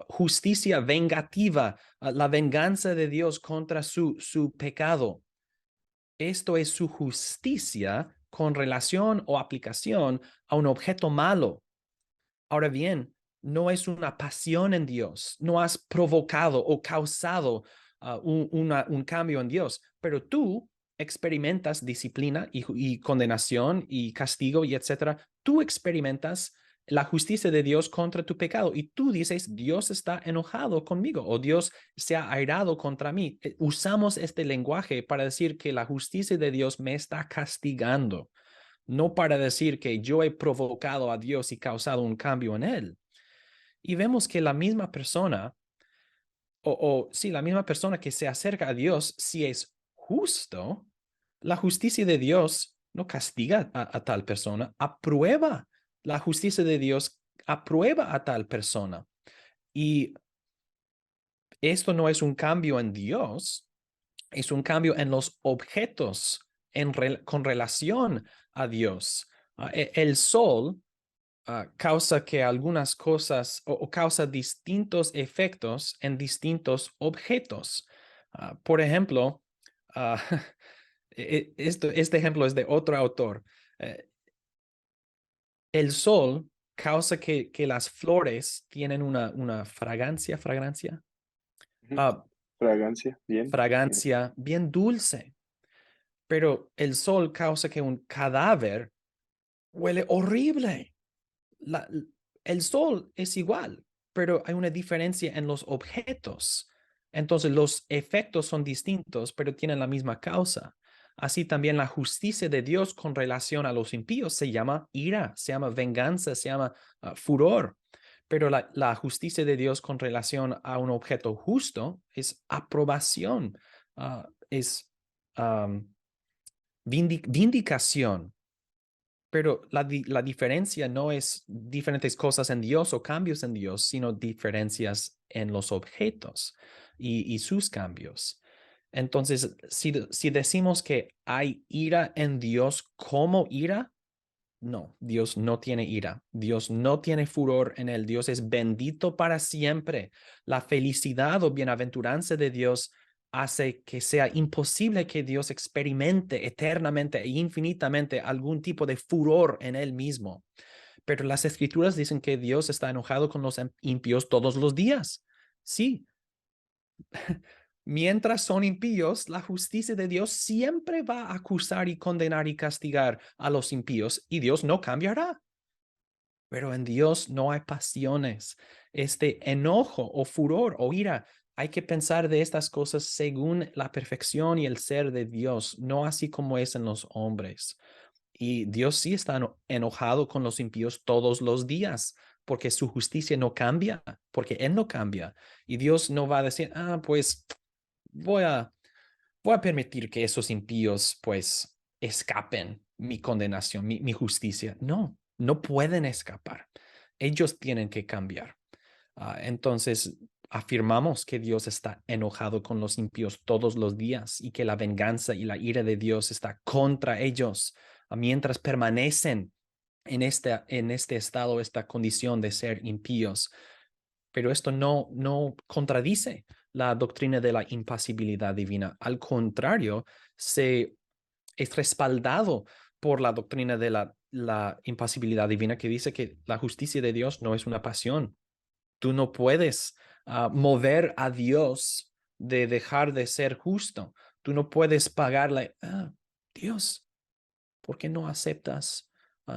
justicia vengativa, la venganza de Dios contra su pecado. Esto es su justicia con relación o aplicación a un objeto malo. Ahora bien, no es una pasión en Dios, no has provocado o causado un cambio en Dios, pero tú experimentas disciplina y condenación y castigo y etcétera. Tú experimentas la justicia de Dios contra tu pecado, y tú dices, Dios está enojado conmigo o Dios se ha airado contra mí. Usamos este lenguaje para decir que la justicia de Dios me está castigando, no para decir que yo he provocado a Dios y causado un cambio en Él. Y vemos que la misma persona, sí, la misma persona que se acerca a Dios, si es justo, la justicia de Dios no castiga a tal persona, aprueba. La justicia de Dios aprueba a tal persona. Y esto no es un cambio en Dios, es un cambio en los objetos con relación a Dios. El sol causa que algunas cosas o causa distintos efectos en distintos objetos. Por ejemplo, ah, este ejemplo es de otro autor. Eh, el sol causa que las flores tienen una fragancia, Ujú. ah, Fragancia, bien. fragancia bien dulce, pero el sol causa que un cadáver huele horrible. la- el sol es igual, pero hay una diferencia en los objetos. Entonces los efectos son distintos, pero tienen la misma causa. Así también la justicia de Dios con relación a los impíos se llama ira, se llama venganza, se llama furor. Pero la justicia de Dios con relación a un objeto justo es aprobación, es um, vindicación. Pero la diferencia no es diferentes cosas en Dios o cambios en Dios, sino diferencias en los objetos y sus cambios. Entonces, si decimos que hay ira en Dios como ira, no, Dios no tiene ira, Dios no tiene furor en él, Dios es bendito para siempre. La felicidad o bienaventuranza de Dios hace que sea imposible que Dios experimente eternamente e infinitamente algún tipo de furor en él mismo. Pero las escrituras dicen que Dios está enojado con los impíos todos los días. Sí, mientras son impíos, la justicia de Dios siempre va a acusar y condenar y castigar a los impíos y Dios no cambiará. Pero en Dios no hay pasiones. Este enojo o furor o ira, hay que pensar de estas cosas según la perfección y el ser de Dios, no así como es en los hombres. Y Dios sí está enojado con los impíos todos los días, porque su justicia no cambia, porque Él no cambia. Y Dios no va a decir, pues voy a, voy a permitir que esos impíos pues escapen mi condenación, mi justicia. No, no pueden escapar. Ellos tienen que cambiar. Entonces, afirmamos que Dios está enojado con los impíos todos los días y que la venganza y la ira de Dios está contra ellos mientras permanecen en este estado, esta condición de ser impíos. Pero esto no contradice la doctrina de la impasibilidad divina. Al contrario, es respaldado por la doctrina de la impasibilidad divina que dice que la justicia de Dios no es una pasión. Tú no puedes mover a Dios de dejar de ser justo. Tú no puedes pagarle, Dios, ¿por qué no aceptas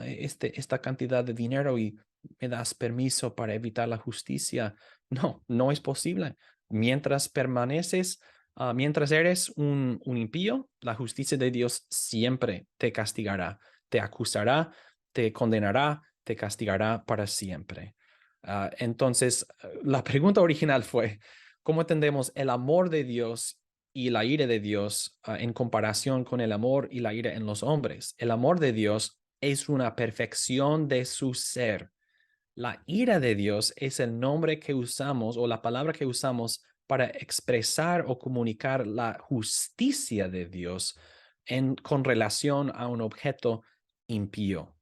esta cantidad de dinero y me das permiso para evitar la justicia? No, no es posible. Mientras permaneces, mientras eres un impío, la justicia de Dios siempre te castigará, te acusará, te condenará, te castigará para siempre. Entonces, la pregunta original fue, ¿cómo entendemos el amor de Dios y la ira de Dios en comparación con el amor y la ira en los hombres? El amor de Dios es una perfección de su ser. La ira de Dios es el nombre que usamos o la palabra que usamos para expresar o comunicar la justicia de Dios con relación a un objeto impío.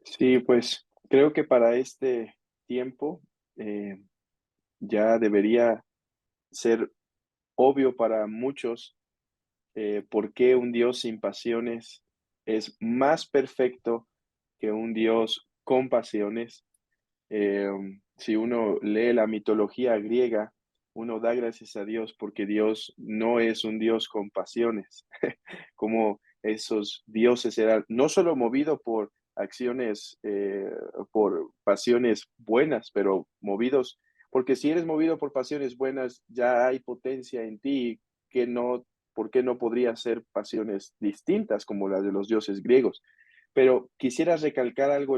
Sí, pues creo que para este tiempo eh, ya debería ser obvio para muchos por qué un Dios sin pasiones es más perfecto que un Dios con pasiones. Eh, si uno lee la mitología griega, uno da gracias a Dios porque Dios no es un Dios con pasiones, como esos dioses eran no solo movidos por acciones, por pasiones buenas, pero movidos, porque si eres movido por pasiones buenas, ya hay potencia en ti que no, ¿por qué no podría ser pasiones distintas como las de los dioses griegos? Pero quisiera recalcar algo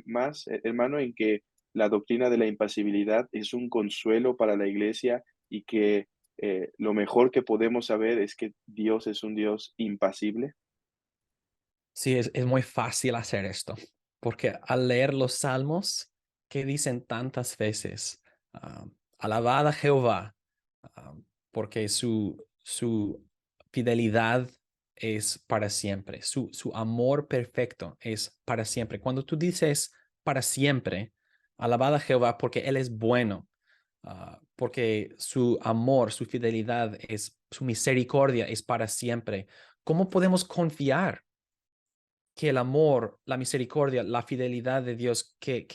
más, hermano, en que la doctrina de la impasibilidad es un consuelo para la iglesia y que lo mejor que podemos saber es que Dios es un Dios impasible. Sí, es muy fácil hacer esto, porque al leer los salmos que dicen tantas veces, alabad a Jehová, ah, porque su fidelidad es para siempre. Su amor perfecto es para siempre. Cuando tú dices para siempre, alabada a Jehová porque Él es bueno, porque su amor, su fidelidad, su misericordia es para siempre. ¿Cómo podemos confiar que el amor, la misericordia, la fidelidad de Dios, que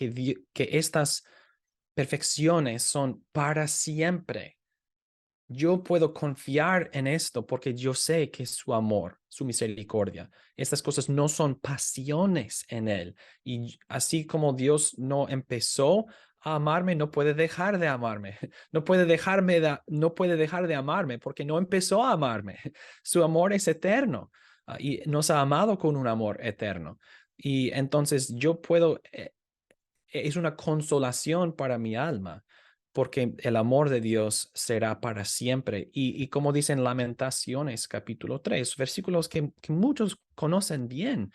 estas perfecciones son para siempre? Yo puedo confiar en esto porque yo sé que su amor, su misericordia, estas cosas no son pasiones en Él. Y así como Dios no empezó a amarme, no puede dejar de amarme. No puede dejar de amarme porque no empezó a amarme. Su amor es eterno, y nos ha amado con un amor eterno. Y entonces yo puedo, es una consolación para mi alma, porque el amor de Dios será para siempre. Y como dicen Lamentaciones capítulo 3 versículos que muchos conocen bien,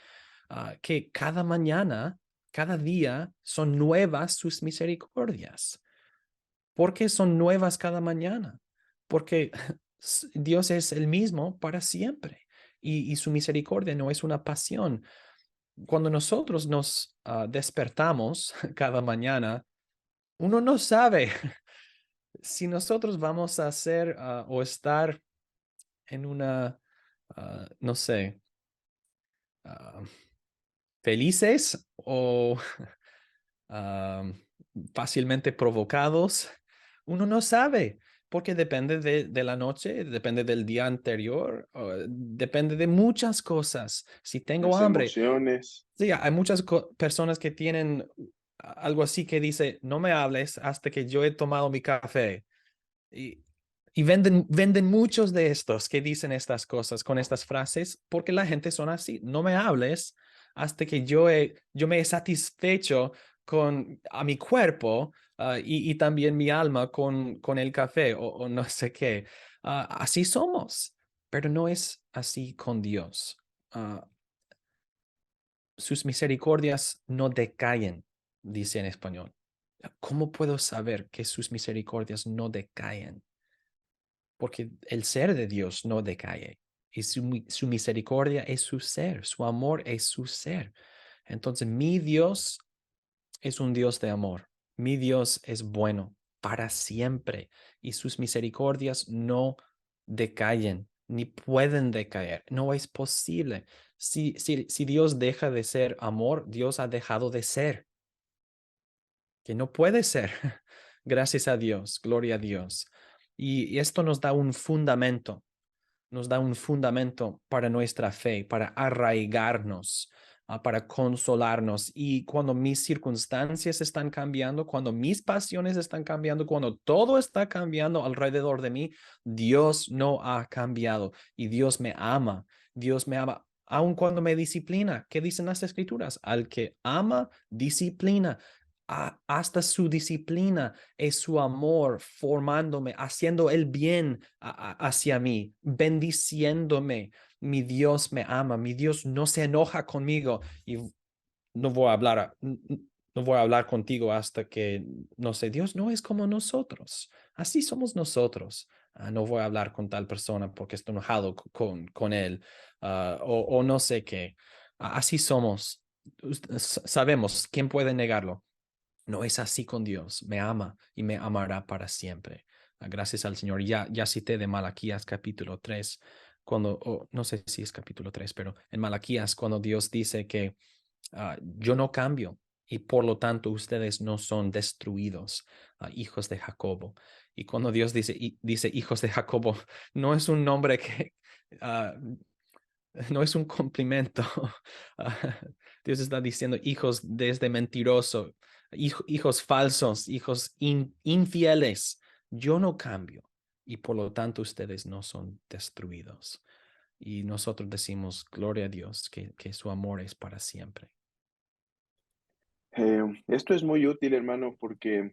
que cada mañana, cada día son nuevas sus misericordias. ¿Por qué son nuevas cada mañana? Porque Dios es el mismo para siempre y su misericordia no es una pasión. Cuando nosotros nos despertamos cada mañana, uno no sabe si nosotros vamos a hacer o estar en una, no sé, ah, felices o ah, fácilmente provocados. Uno no sabe porque depende de la noche, depende del día anterior, depende de muchas cosas. Si tengo Las hambre, emociones. sí, hay muchas personas que tienen algo así que dice, no me hables hasta que yo he tomado mi café. Y, y venden muchos de estos que dicen estas cosas con estas frases porque la gente son así. No me hables hasta que yo me he satisfecho a mi cuerpo, y también mi alma con el café o no sé qué. Así somos, pero no es así con Dios. Ah, Sus misericordias no decaen, dice en español. ¿Cómo puedo saber que sus misericordias no decaen? Porque el ser de Dios no decae y su misericordia es su ser, su amor es su ser. Entonces, mi Dios es un Dios de amor. Mi Dios es bueno para siempre y sus misericordias no decaen ni pueden decaer. No es posible. Si Dios deja de ser amor, Dios ha dejado de ser, que no puede ser. Gracias a Dios, gloria a Dios. Y esto nos da un fundamento para nuestra fe, para arraigarnos, para consolarnos. Y cuando mis circunstancias están cambiando, cuando mis pasiones están cambiando, cuando todo está cambiando alrededor de mí, Dios no ha cambiado y Dios me ama. Dios me ama. Aun cuando me disciplina, ¿qué dicen las escrituras? Al que ama, disciplina. Hasta su disciplina es su amor formándome, haciendo el bien hacia mí, bendiciéndome. Mi Dios me ama, mi Dios no se enoja conmigo y no voy a hablar, no voy a hablar contigo hasta que, no sé, Dios no es como nosotros, así somos nosotros. No voy a hablar con tal persona porque estoy enojado con él, o no sé qué. Así somos. Sabemos, ¿quién puede negarlo? No es así con Dios. Me ama y me amará para siempre. Gracias al Señor. Ya cité de Malaquías capítulo 3 cuando, no sé si es capítulo 3 pero en Malaquías, cuando Dios dice que yo no cambio y por lo tanto ustedes no son destruidos, hijos de Jacobo. Y cuando Dios dice hijos de Jacobo, no es un nombre que, ah, no es un complemento. Dios está diciendo hijos desde mentiroso, hijos falsos, hijos infieles. Yo no cambio y por lo tanto ustedes no son destruidos. Y nosotros decimos, gloria a Dios, que su amor es para siempre. Esto es muy útil, hermano, porque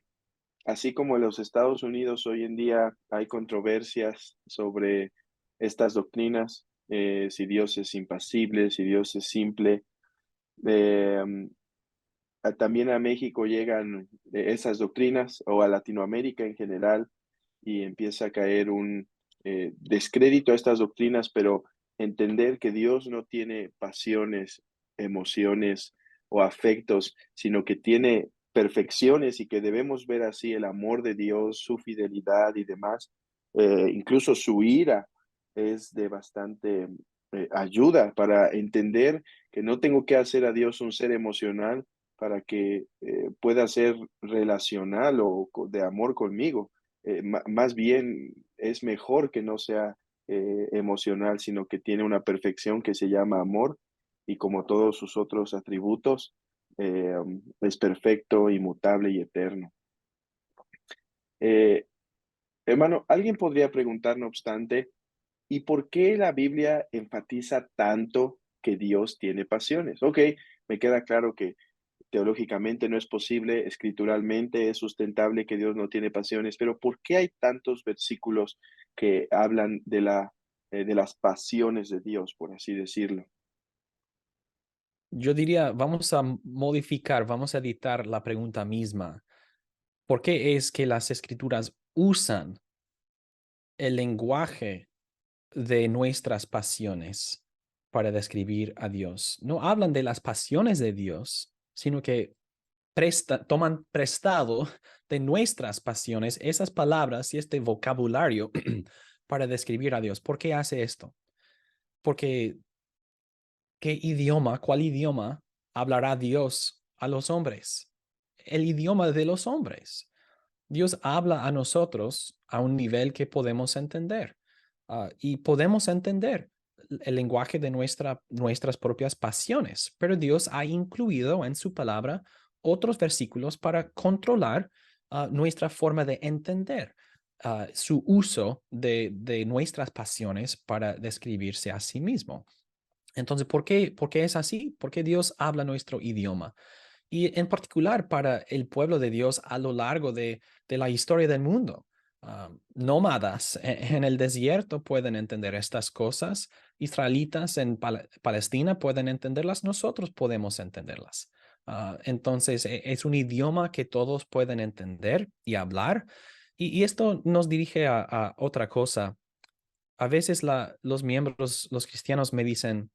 así como en los Estados Unidos hoy en día hay controversias sobre estas doctrinas, si Dios es impasible, si Dios es simple, eh, también a México llegan esas doctrinas o a Latinoamérica en general y empieza a caer descrédito a estas doctrinas, pero entender que Dios no tiene pasiones, emociones o afectos, sino que tiene perfecciones y que debemos ver así el amor de Dios, su fidelidad y demás, incluso su ira es de bastante ayuda para entender que no tengo que hacer a Dios un ser emocional para que pueda ser relacional o de amor conmigo. Más bien es mejor que no sea emocional, sino que tiene una perfección que se llama amor y como todos sus otros atributos, es perfecto, inmutable y eterno. Eh, Hermano, alguien podría preguntar, no obstante, ¿y por qué la Biblia enfatiza tanto que Dios tiene pasiones? Ok, me queda claro que teológicamente no es posible, escrituralmente es sustentable que Dios no tiene pasiones, pero ¿por qué hay tantos versículos que hablan de las pasiones de Dios, por así decirlo? Yo diría, vamos a modificar, vamos a editar la pregunta misma. ¿Por qué es que las escrituras usan el lenguaje de nuestras pasiones para describir a Dios? No hablan de las pasiones de Dios, sino que toman prestado de nuestras pasiones esas palabras y este vocabulario para describir a Dios. ¿Por qué hace esto? Porque cuál idioma hablará Dios a los hombres? El idioma de los hombres. Dios habla a nosotros a un nivel que podemos entender. Y podemos entender el lenguaje de nuestras propias pasiones, pero Dios ha incluido en su palabra otros versículos para controlar nuestra forma de entender su uso de nuestras pasiones para describirse a sí mismo. Entonces, por qué es así? ¿Por qué Dios habla nuestro idioma? Y en particular para el pueblo de Dios a lo largo de la historia del mundo. Nómadas en el desierto pueden entender estas cosas, israelitas en Palestina pueden entenderlas, nosotros podemos entenderlas. Entonces, es un idioma que todos pueden entender y hablar. Y esto nos dirige a otra cosa. A veces los miembros, los cristianos me dicen,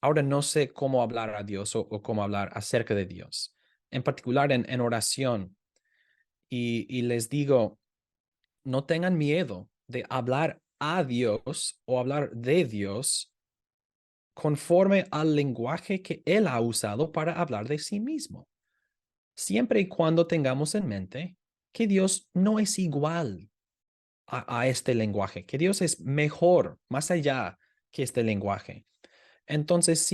ahora no sé cómo hablar a Dios o cómo hablar acerca de Dios, en particular en oración. Y les digo, no tengan miedo de hablar a Dios o hablar de Dios conforme al lenguaje que Él ha usado para hablar de sí mismo, siempre y cuando tengamos en mente que Dios no es igual a este lenguaje, que Dios es mejor, más allá que este lenguaje. Entonces,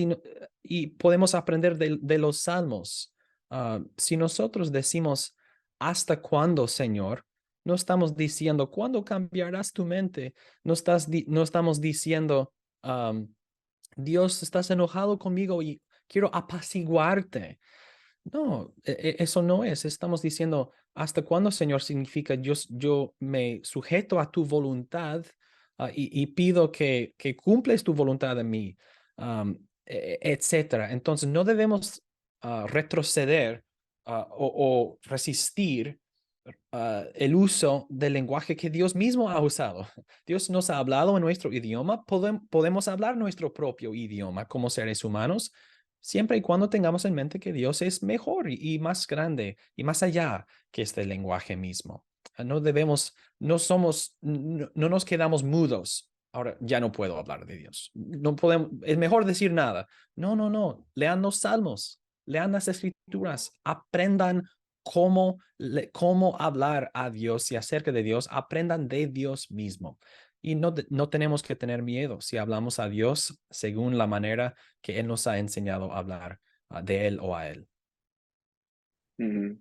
y podemos aprender de los salmos. Si nosotros decimos, ¿hasta cuándo, Señor? No estamos diciendo, ¿cuándo cambiarás tu mente? No estamos diciendo, Dios, estás enojado conmigo y quiero apaciguarte. No, eso no es. Estamos diciendo, ¿hasta cuándo, Señor? Significa yo me sujeto a tu voluntad y pido que cumples tu voluntad en mí, etcétera. Entonces, no debemos retroceder o resistir el uso del lenguaje que Dios mismo ha usado. Dios nos ha hablado en nuestro idioma, podemos hablar nuestro propio idioma como seres humanos siempre y cuando tengamos en mente que Dios es mejor y más grande y más allá que este lenguaje mismo. No debemos, no nos quedamos mudos. Ahora ya no puedo hablar de Dios. No podemos, es mejor decir nada. No, no, no. Lean los salmos, lean las escrituras, aprendan cómo hablar a Dios y acerca de Dios, aprendan de Dios mismo. Y no tenemos que tener miedo si hablamos a Dios según la manera que Él nos ha enseñado a hablar de Él o a Él. Ujú.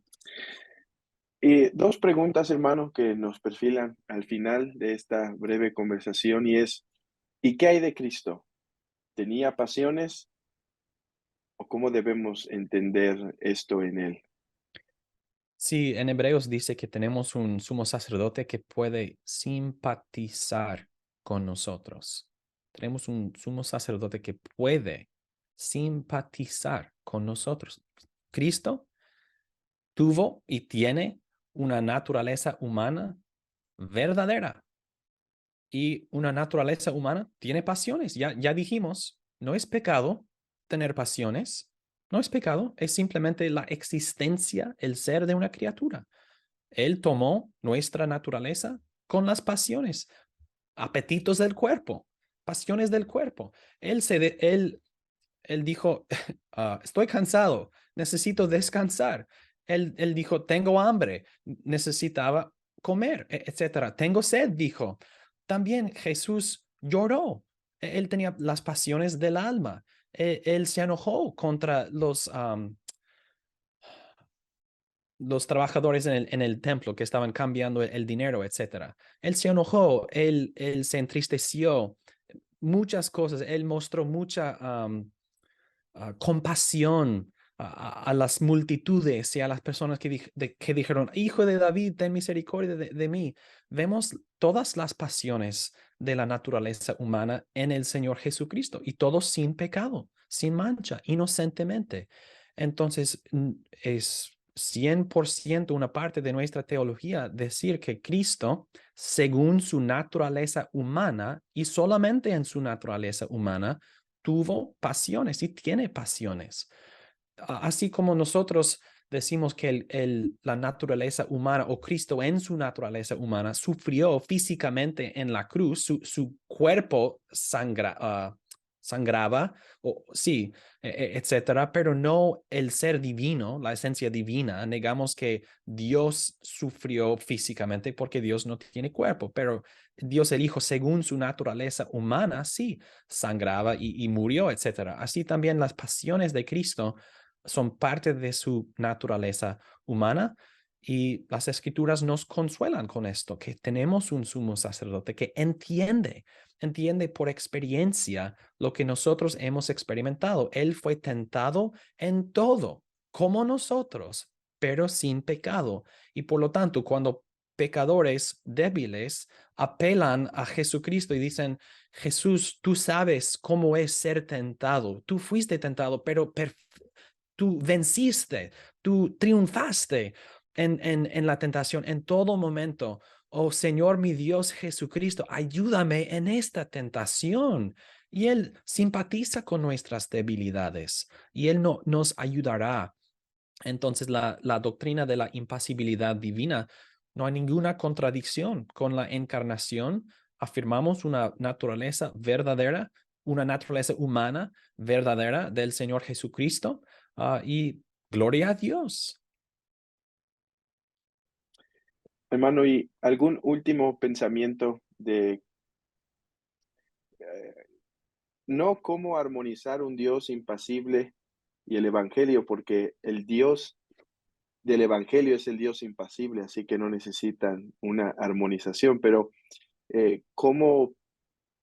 Dos preguntas, hermano, que nos perfilan al final de esta breve conversación y es, ¿y qué hay de Cristo? ¿Tenía pasiones o cómo debemos entender esto en él? Sí, en Hebreos dice que tenemos un sumo sacerdote que puede simpatizar con nosotros. Tenemos un sumo sacerdote que puede simpatizar con nosotros. Cristo tuvo y tiene una naturaleza humana verdadera. Y una naturaleza humana tiene pasiones. Ya dijimos, no es pecado tener pasiones. No es pecado, es simplemente la existencia, el ser de una criatura. Él tomó nuestra naturaleza con las pasiones, apetitos del cuerpo, pasiones del cuerpo. Él dijo, estoy cansado, necesito descansar. Él dijo, tengo hambre, necesitaba comer, etcétera. Tengo sed, dijo. También Jesús lloró. Él tenía las pasiones del alma. Él se enojó contra los trabajadores en el templo que estaban cambiando el dinero, etcétera. Él se enojó, él se entristeció, muchas cosas. Él mostró mucha compasión a las multitudes y a las personas que dijeron, Hijo de David, ten misericordia de mí. Vemos todas las pasiones de la naturaleza humana en el Señor Jesucristo y todo sin pecado, sin mancha, inocentemente. Entonces, es 100% una parte de nuestra teología decir que Cristo, según su naturaleza humana y solamente en su naturaleza humana, tuvo pasiones y tiene pasiones. Así como nosotros decimos que la naturaleza humana o Cristo en su naturaleza humana sufrió físicamente en la cruz, su cuerpo sangraba, o sí, etcétera, pero no el ser divino, la esencia divina. Negamos que Dios sufrió físicamente porque Dios no tiene cuerpo, pero Dios el Hijo, según su naturaleza humana, sí, sangraba y murió, etcétera. Así también las pasiones de Cristo son parte de su naturaleza humana y las escrituras nos consuelan con esto, que tenemos un sumo sacerdote que entiende por experiencia lo que nosotros hemos experimentado. Él fue tentado en todo, como nosotros, pero sin pecado. Y por lo tanto, cuando pecadores débiles apelan a Jesucristo y dicen, Jesús, tú sabes cómo es ser tentado, tú fuiste tentado, pero tú venciste, tú triunfaste en la tentación en todo momento. Oh Señor, mi Dios Jesucristo, ayúdame en esta tentación. Y Él simpatiza con nuestras debilidades y Él no, nos ayudará. Entonces, la doctrina de la impasibilidad divina, no hay ninguna contradicción con la encarnación. Afirmamos una naturaleza verdadera, una naturaleza humana verdadera del Señor Jesucristo, y gloria a Dios. Hermano, ¿y algún último pensamiento de no cómo armonizar un Dios impasible y el Evangelio? Porque el Dios del Evangelio es el Dios impasible, así que no necesitan una armonización, pero ¿cómo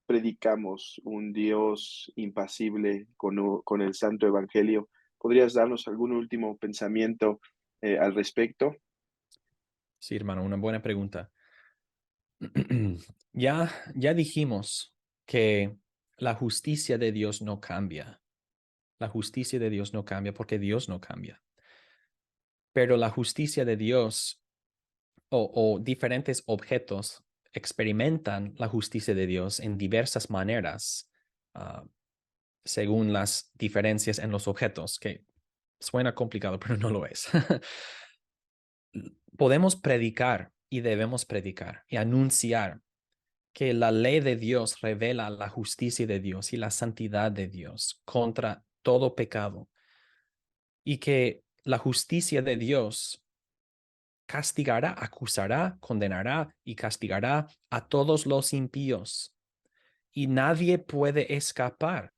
predicamos un Dios impasible con el Santo Evangelio? ¿Podrías darnos algún último pensamiento al respecto? Sí, hermano, una buena pregunta. Ya dijimos que la justicia de Dios no cambia. La justicia de Dios no cambia porque Dios no cambia. Pero la justicia de Dios o diferentes objetos experimentan la justicia de Dios en diversas maneras, uh, según las diferencias en los objetos, que suena complicado, pero no lo es. Podemos predicar y debemos predicar y anunciar que la ley de Dios revela la justicia de Dios y la santidad de Dios contra todo pecado y que la justicia de Dios castigará, acusará, condenará y castigará a todos los impíos. Y nadie puede escapar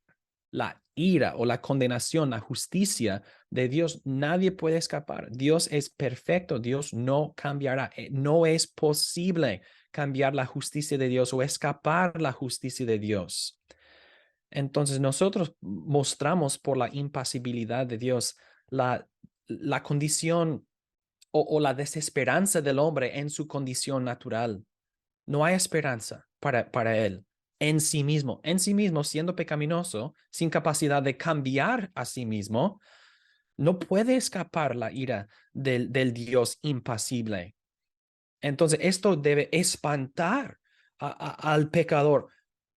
la ira o la condenación, la justicia de Dios. Nadie puede escapar. Dios es perfecto. Dios no cambiará. No es posible cambiar la justicia de Dios o escapar la justicia de Dios. Entonces nosotros mostramos por la impasibilidad de Dios la condición o la desesperanza del hombre en su condición natural. No hay esperanza para él en sí mismo siendo pecaminoso, sin capacidad de cambiar a sí mismo, no puede escapar la ira del Dios impasible. Entonces, esto debe espantar al pecador,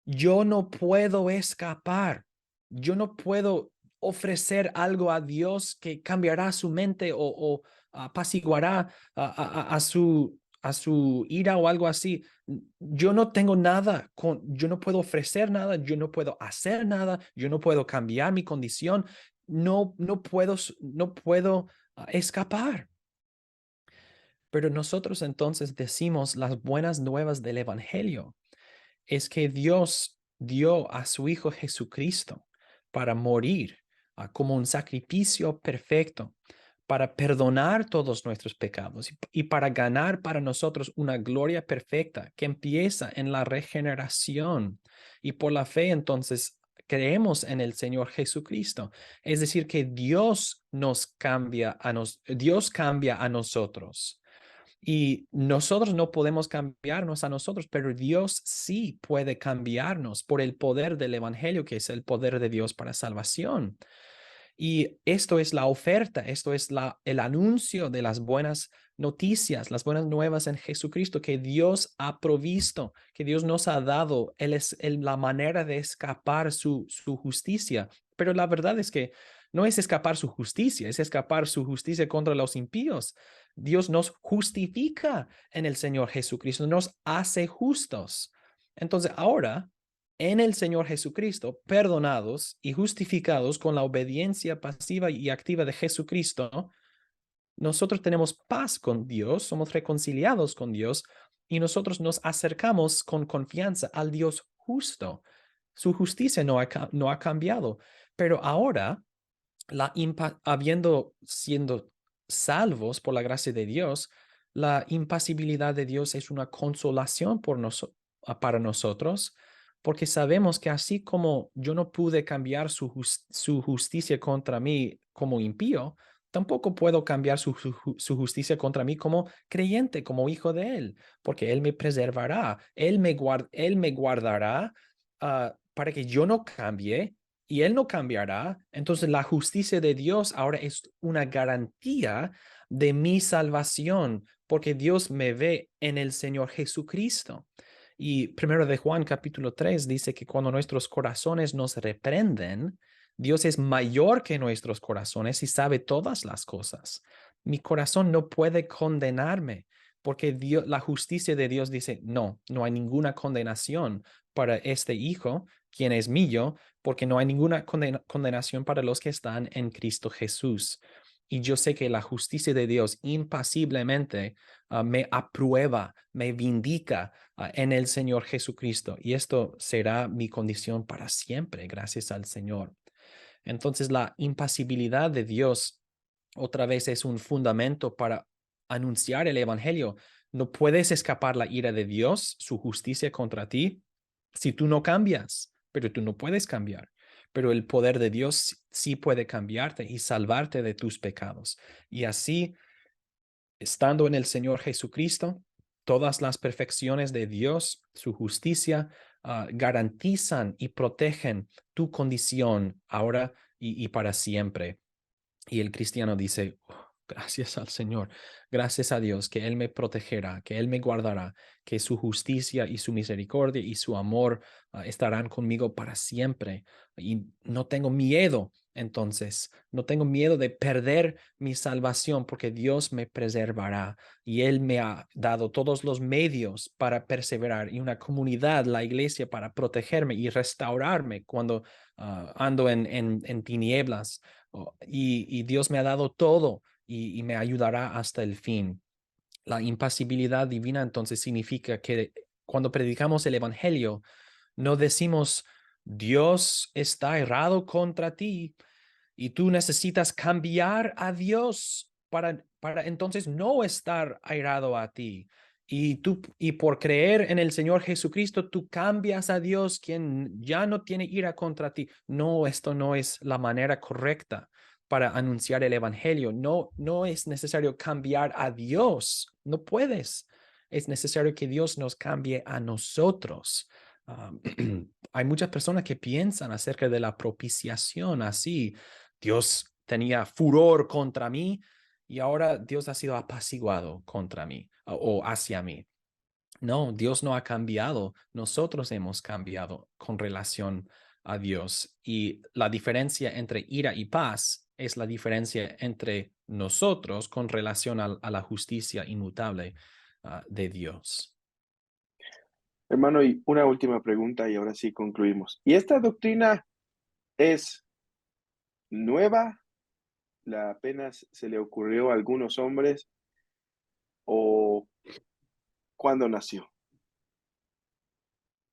yo no puedo escapar, yo no puedo ofrecer algo a Dios que cambiará su mente o apaciguará a su ira o algo así. Yo no tengo nada, yo no puedo ofrecer nada, yo no puedo hacer nada, yo no puedo cambiar mi condición, no puedo escapar. Pero nosotros entonces decimos las buenas nuevas del Evangelio es que Dios dio a su Hijo Jesucristo para morir como un sacrificio perfecto, para perdonar todos nuestros pecados y para ganar para nosotros una gloria perfecta que empieza en la regeneración. Y por la fe entonces creemos en el Señor Jesucristo. Es decir, que Dios cambia a nosotros. Y nosotros no podemos cambiarnos a nosotros, pero Dios sí puede cambiarnos por el poder del Evangelio, que es el poder de Dios para salvación. Y esto es la oferta, esto es el anuncio de las buenas noticias, las buenas nuevas en Jesucristo, que Dios ha provisto, que Dios nos ha dado. Él es la manera de escapar su justicia. Pero la verdad es que no es escapar su justicia, es escapar su justicia contra los impíos. Dios nos justifica en el Señor Jesucristo, nos hace justos. Entonces ahora en el Señor Jesucristo, perdonados y justificados con la obediencia pasiva y activa de Jesucristo, nosotros tenemos paz con Dios, somos reconciliados con Dios y nosotros nos acercamos con confianza al Dios justo. Su justicia no ha cambiado, pero ahora, siendo salvos por la gracia de Dios, la impasibilidad de Dios es una consolación para nosotros, porque sabemos que así como yo no pude cambiar su justicia contra mí como impío, tampoco puedo cambiar su justicia contra mí como creyente, como hijo de Él, porque Él me preservará, Él me guardará para que yo no cambie y Él no cambiará. Entonces la justicia de Dios ahora es una garantía de mi salvación, porque Dios me ve en el Señor Jesucristo. Y primero de Juan capítulo 3 dice que cuando nuestros corazones nos reprenden, Dios es mayor que nuestros corazones y sabe todas las cosas. Mi corazón no puede condenarme porque la justicia de Dios dice, no hay ninguna condenación para este hijo, quien es mío, porque no hay ninguna condenación para los que están en Cristo Jesús. Y yo sé que la justicia de Dios impasiblemente me aprueba, me vindica en el Señor Jesucristo. Y esto será mi condición para siempre, gracias al Señor. Entonces, la impasibilidad de Dios otra vez es un fundamento para anunciar el Evangelio. No puedes escapar la ira de Dios, su justicia contra ti, si tú no cambias, pero tú no puedes cambiar. Pero el poder de Dios sí puede cambiarte y salvarte de tus pecados. Y así, estando en el Señor Jesucristo, todas las perfecciones de Dios, su justicia, garantizan y protegen tu condición ahora y para siempre. Y el cristiano dice, "Oh, gracias al Señor, gracias a Dios, que Él me protegerá, que Él me guardará, que su justicia y su misericordia y su amor estarán conmigo para siempre. Y no tengo miedo, entonces, no tengo miedo de perder mi salvación porque Dios me preservará y Él me ha dado todos los medios para perseverar y una comunidad, la iglesia, para protegerme y restaurarme cuando ando en tinieblas. Y Dios me ha dado todo y me ayudará hasta el fin. La impasibilidad divina entonces significa que cuando predicamos el Evangelio, no decimos, Dios está errado contra ti y tú necesitas cambiar a Dios para entonces no estar airado a ti. Y por creer en el Señor Jesucristo, tú cambias a Dios, quien ya no tiene ira contra ti. No, esto no es la manera correcta para anunciar el Evangelio. No es necesario cambiar a Dios. No puedes. Es necesario que Dios nos cambie a nosotros. Hay muchas personas que piensan acerca de la propiciación así. Dios tenía furor contra mí y ahora Dios ha sido apaciguado contra mí o hacia mí. No, Dios no ha cambiado. Nosotros hemos cambiado con relación a Dios. Y la diferencia entre ira y paz es la diferencia entre nosotros con relación a la justicia inmutable de Dios. Hermano, y una última pregunta y ahora sí concluimos. ¿Y esta doctrina es nueva? ¿La apenas se le ocurrió a algunos hombres o cuándo nació?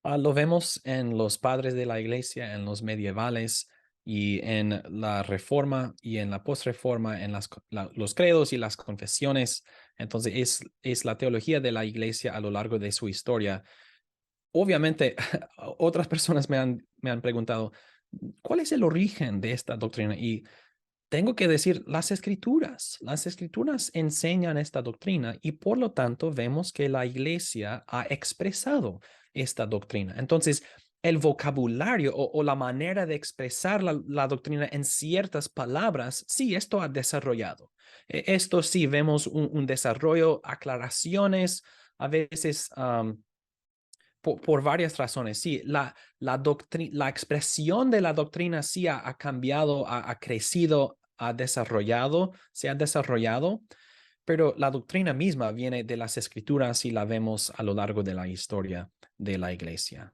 Lo vemos en los padres de la iglesia, en los medievales y en la reforma y en la postreforma, en los credos y las confesiones. Entonces es la teología de la iglesia a lo largo de su historia. Obviamente, otras personas me han preguntado, ¿cuál es el origen de esta doctrina? Y tengo que decir, las escrituras enseñan esta doctrina y por lo tanto vemos que la iglesia ha expresado esta doctrina. Entonces, el vocabulario o la manera de expresar la doctrina en ciertas palabras, sí, esto ha desarrollado. Esto sí, vemos un desarrollo, aclaraciones, a veces por varias razones. Sí, la expresión de la doctrina sí ha cambiado, ha crecido, se ha desarrollado, pero la doctrina misma viene de las escrituras y la vemos a lo largo de la historia de la iglesia.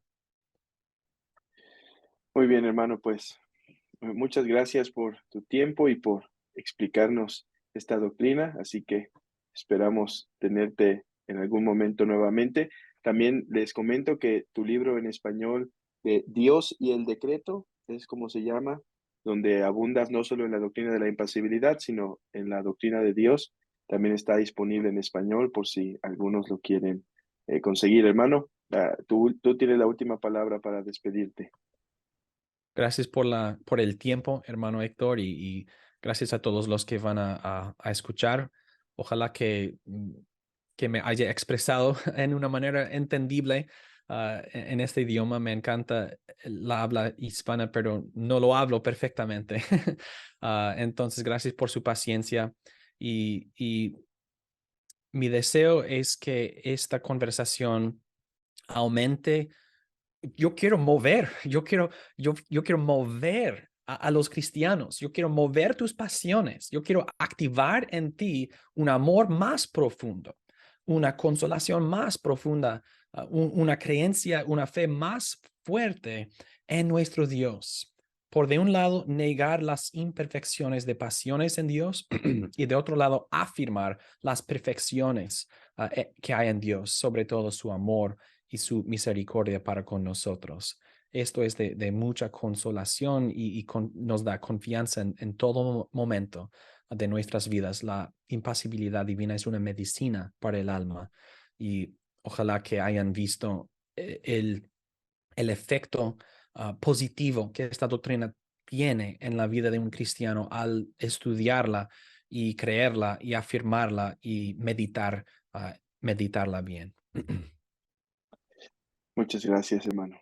Muy bien, hermano, pues muchas gracias por tu tiempo y por explicarnos esta doctrina, así que esperamos tenerte en algún momento nuevamente. También les comento que tu libro en español de Dios y el decreto es como se llama, donde abundas no solo en la doctrina de la impasibilidad, sino en la doctrina de Dios. También está disponible en español por si algunos lo quieren conseguir, hermano. Tú tienes la última palabra para despedirte. Gracias por el tiempo, hermano Héctor, y gracias a todos los que van a escuchar. Ojalá que me haya expresado en una manera entendible en este idioma. Me encanta la habla hispana, pero no lo hablo perfectamente. Entonces, gracias por su paciencia y mi deseo es que esta conversación aumente. Yo quiero mover, yo quiero mover a los cristianos, yo quiero mover tus pasiones, yo quiero activar en ti un amor más profundo, una consolación más profunda, una creencia, una fe más fuerte en nuestro Dios. Por de un lado, negar las imperfecciones de pasiones en Dios y de otro lado, afirmar las perfecciones que hay en Dios, sobre todo su amor y su misericordia para con nosotros. Esto es de mucha consolación y nos da confianza en todo momento de nuestras vidas. La impasibilidad divina es una medicina para el alma y ojalá que hayan visto el efecto positivo que esta doctrina tiene en la vida de un cristiano al estudiarla y creerla y afirmarla y meditarla bien. Muchas gracias, hermano.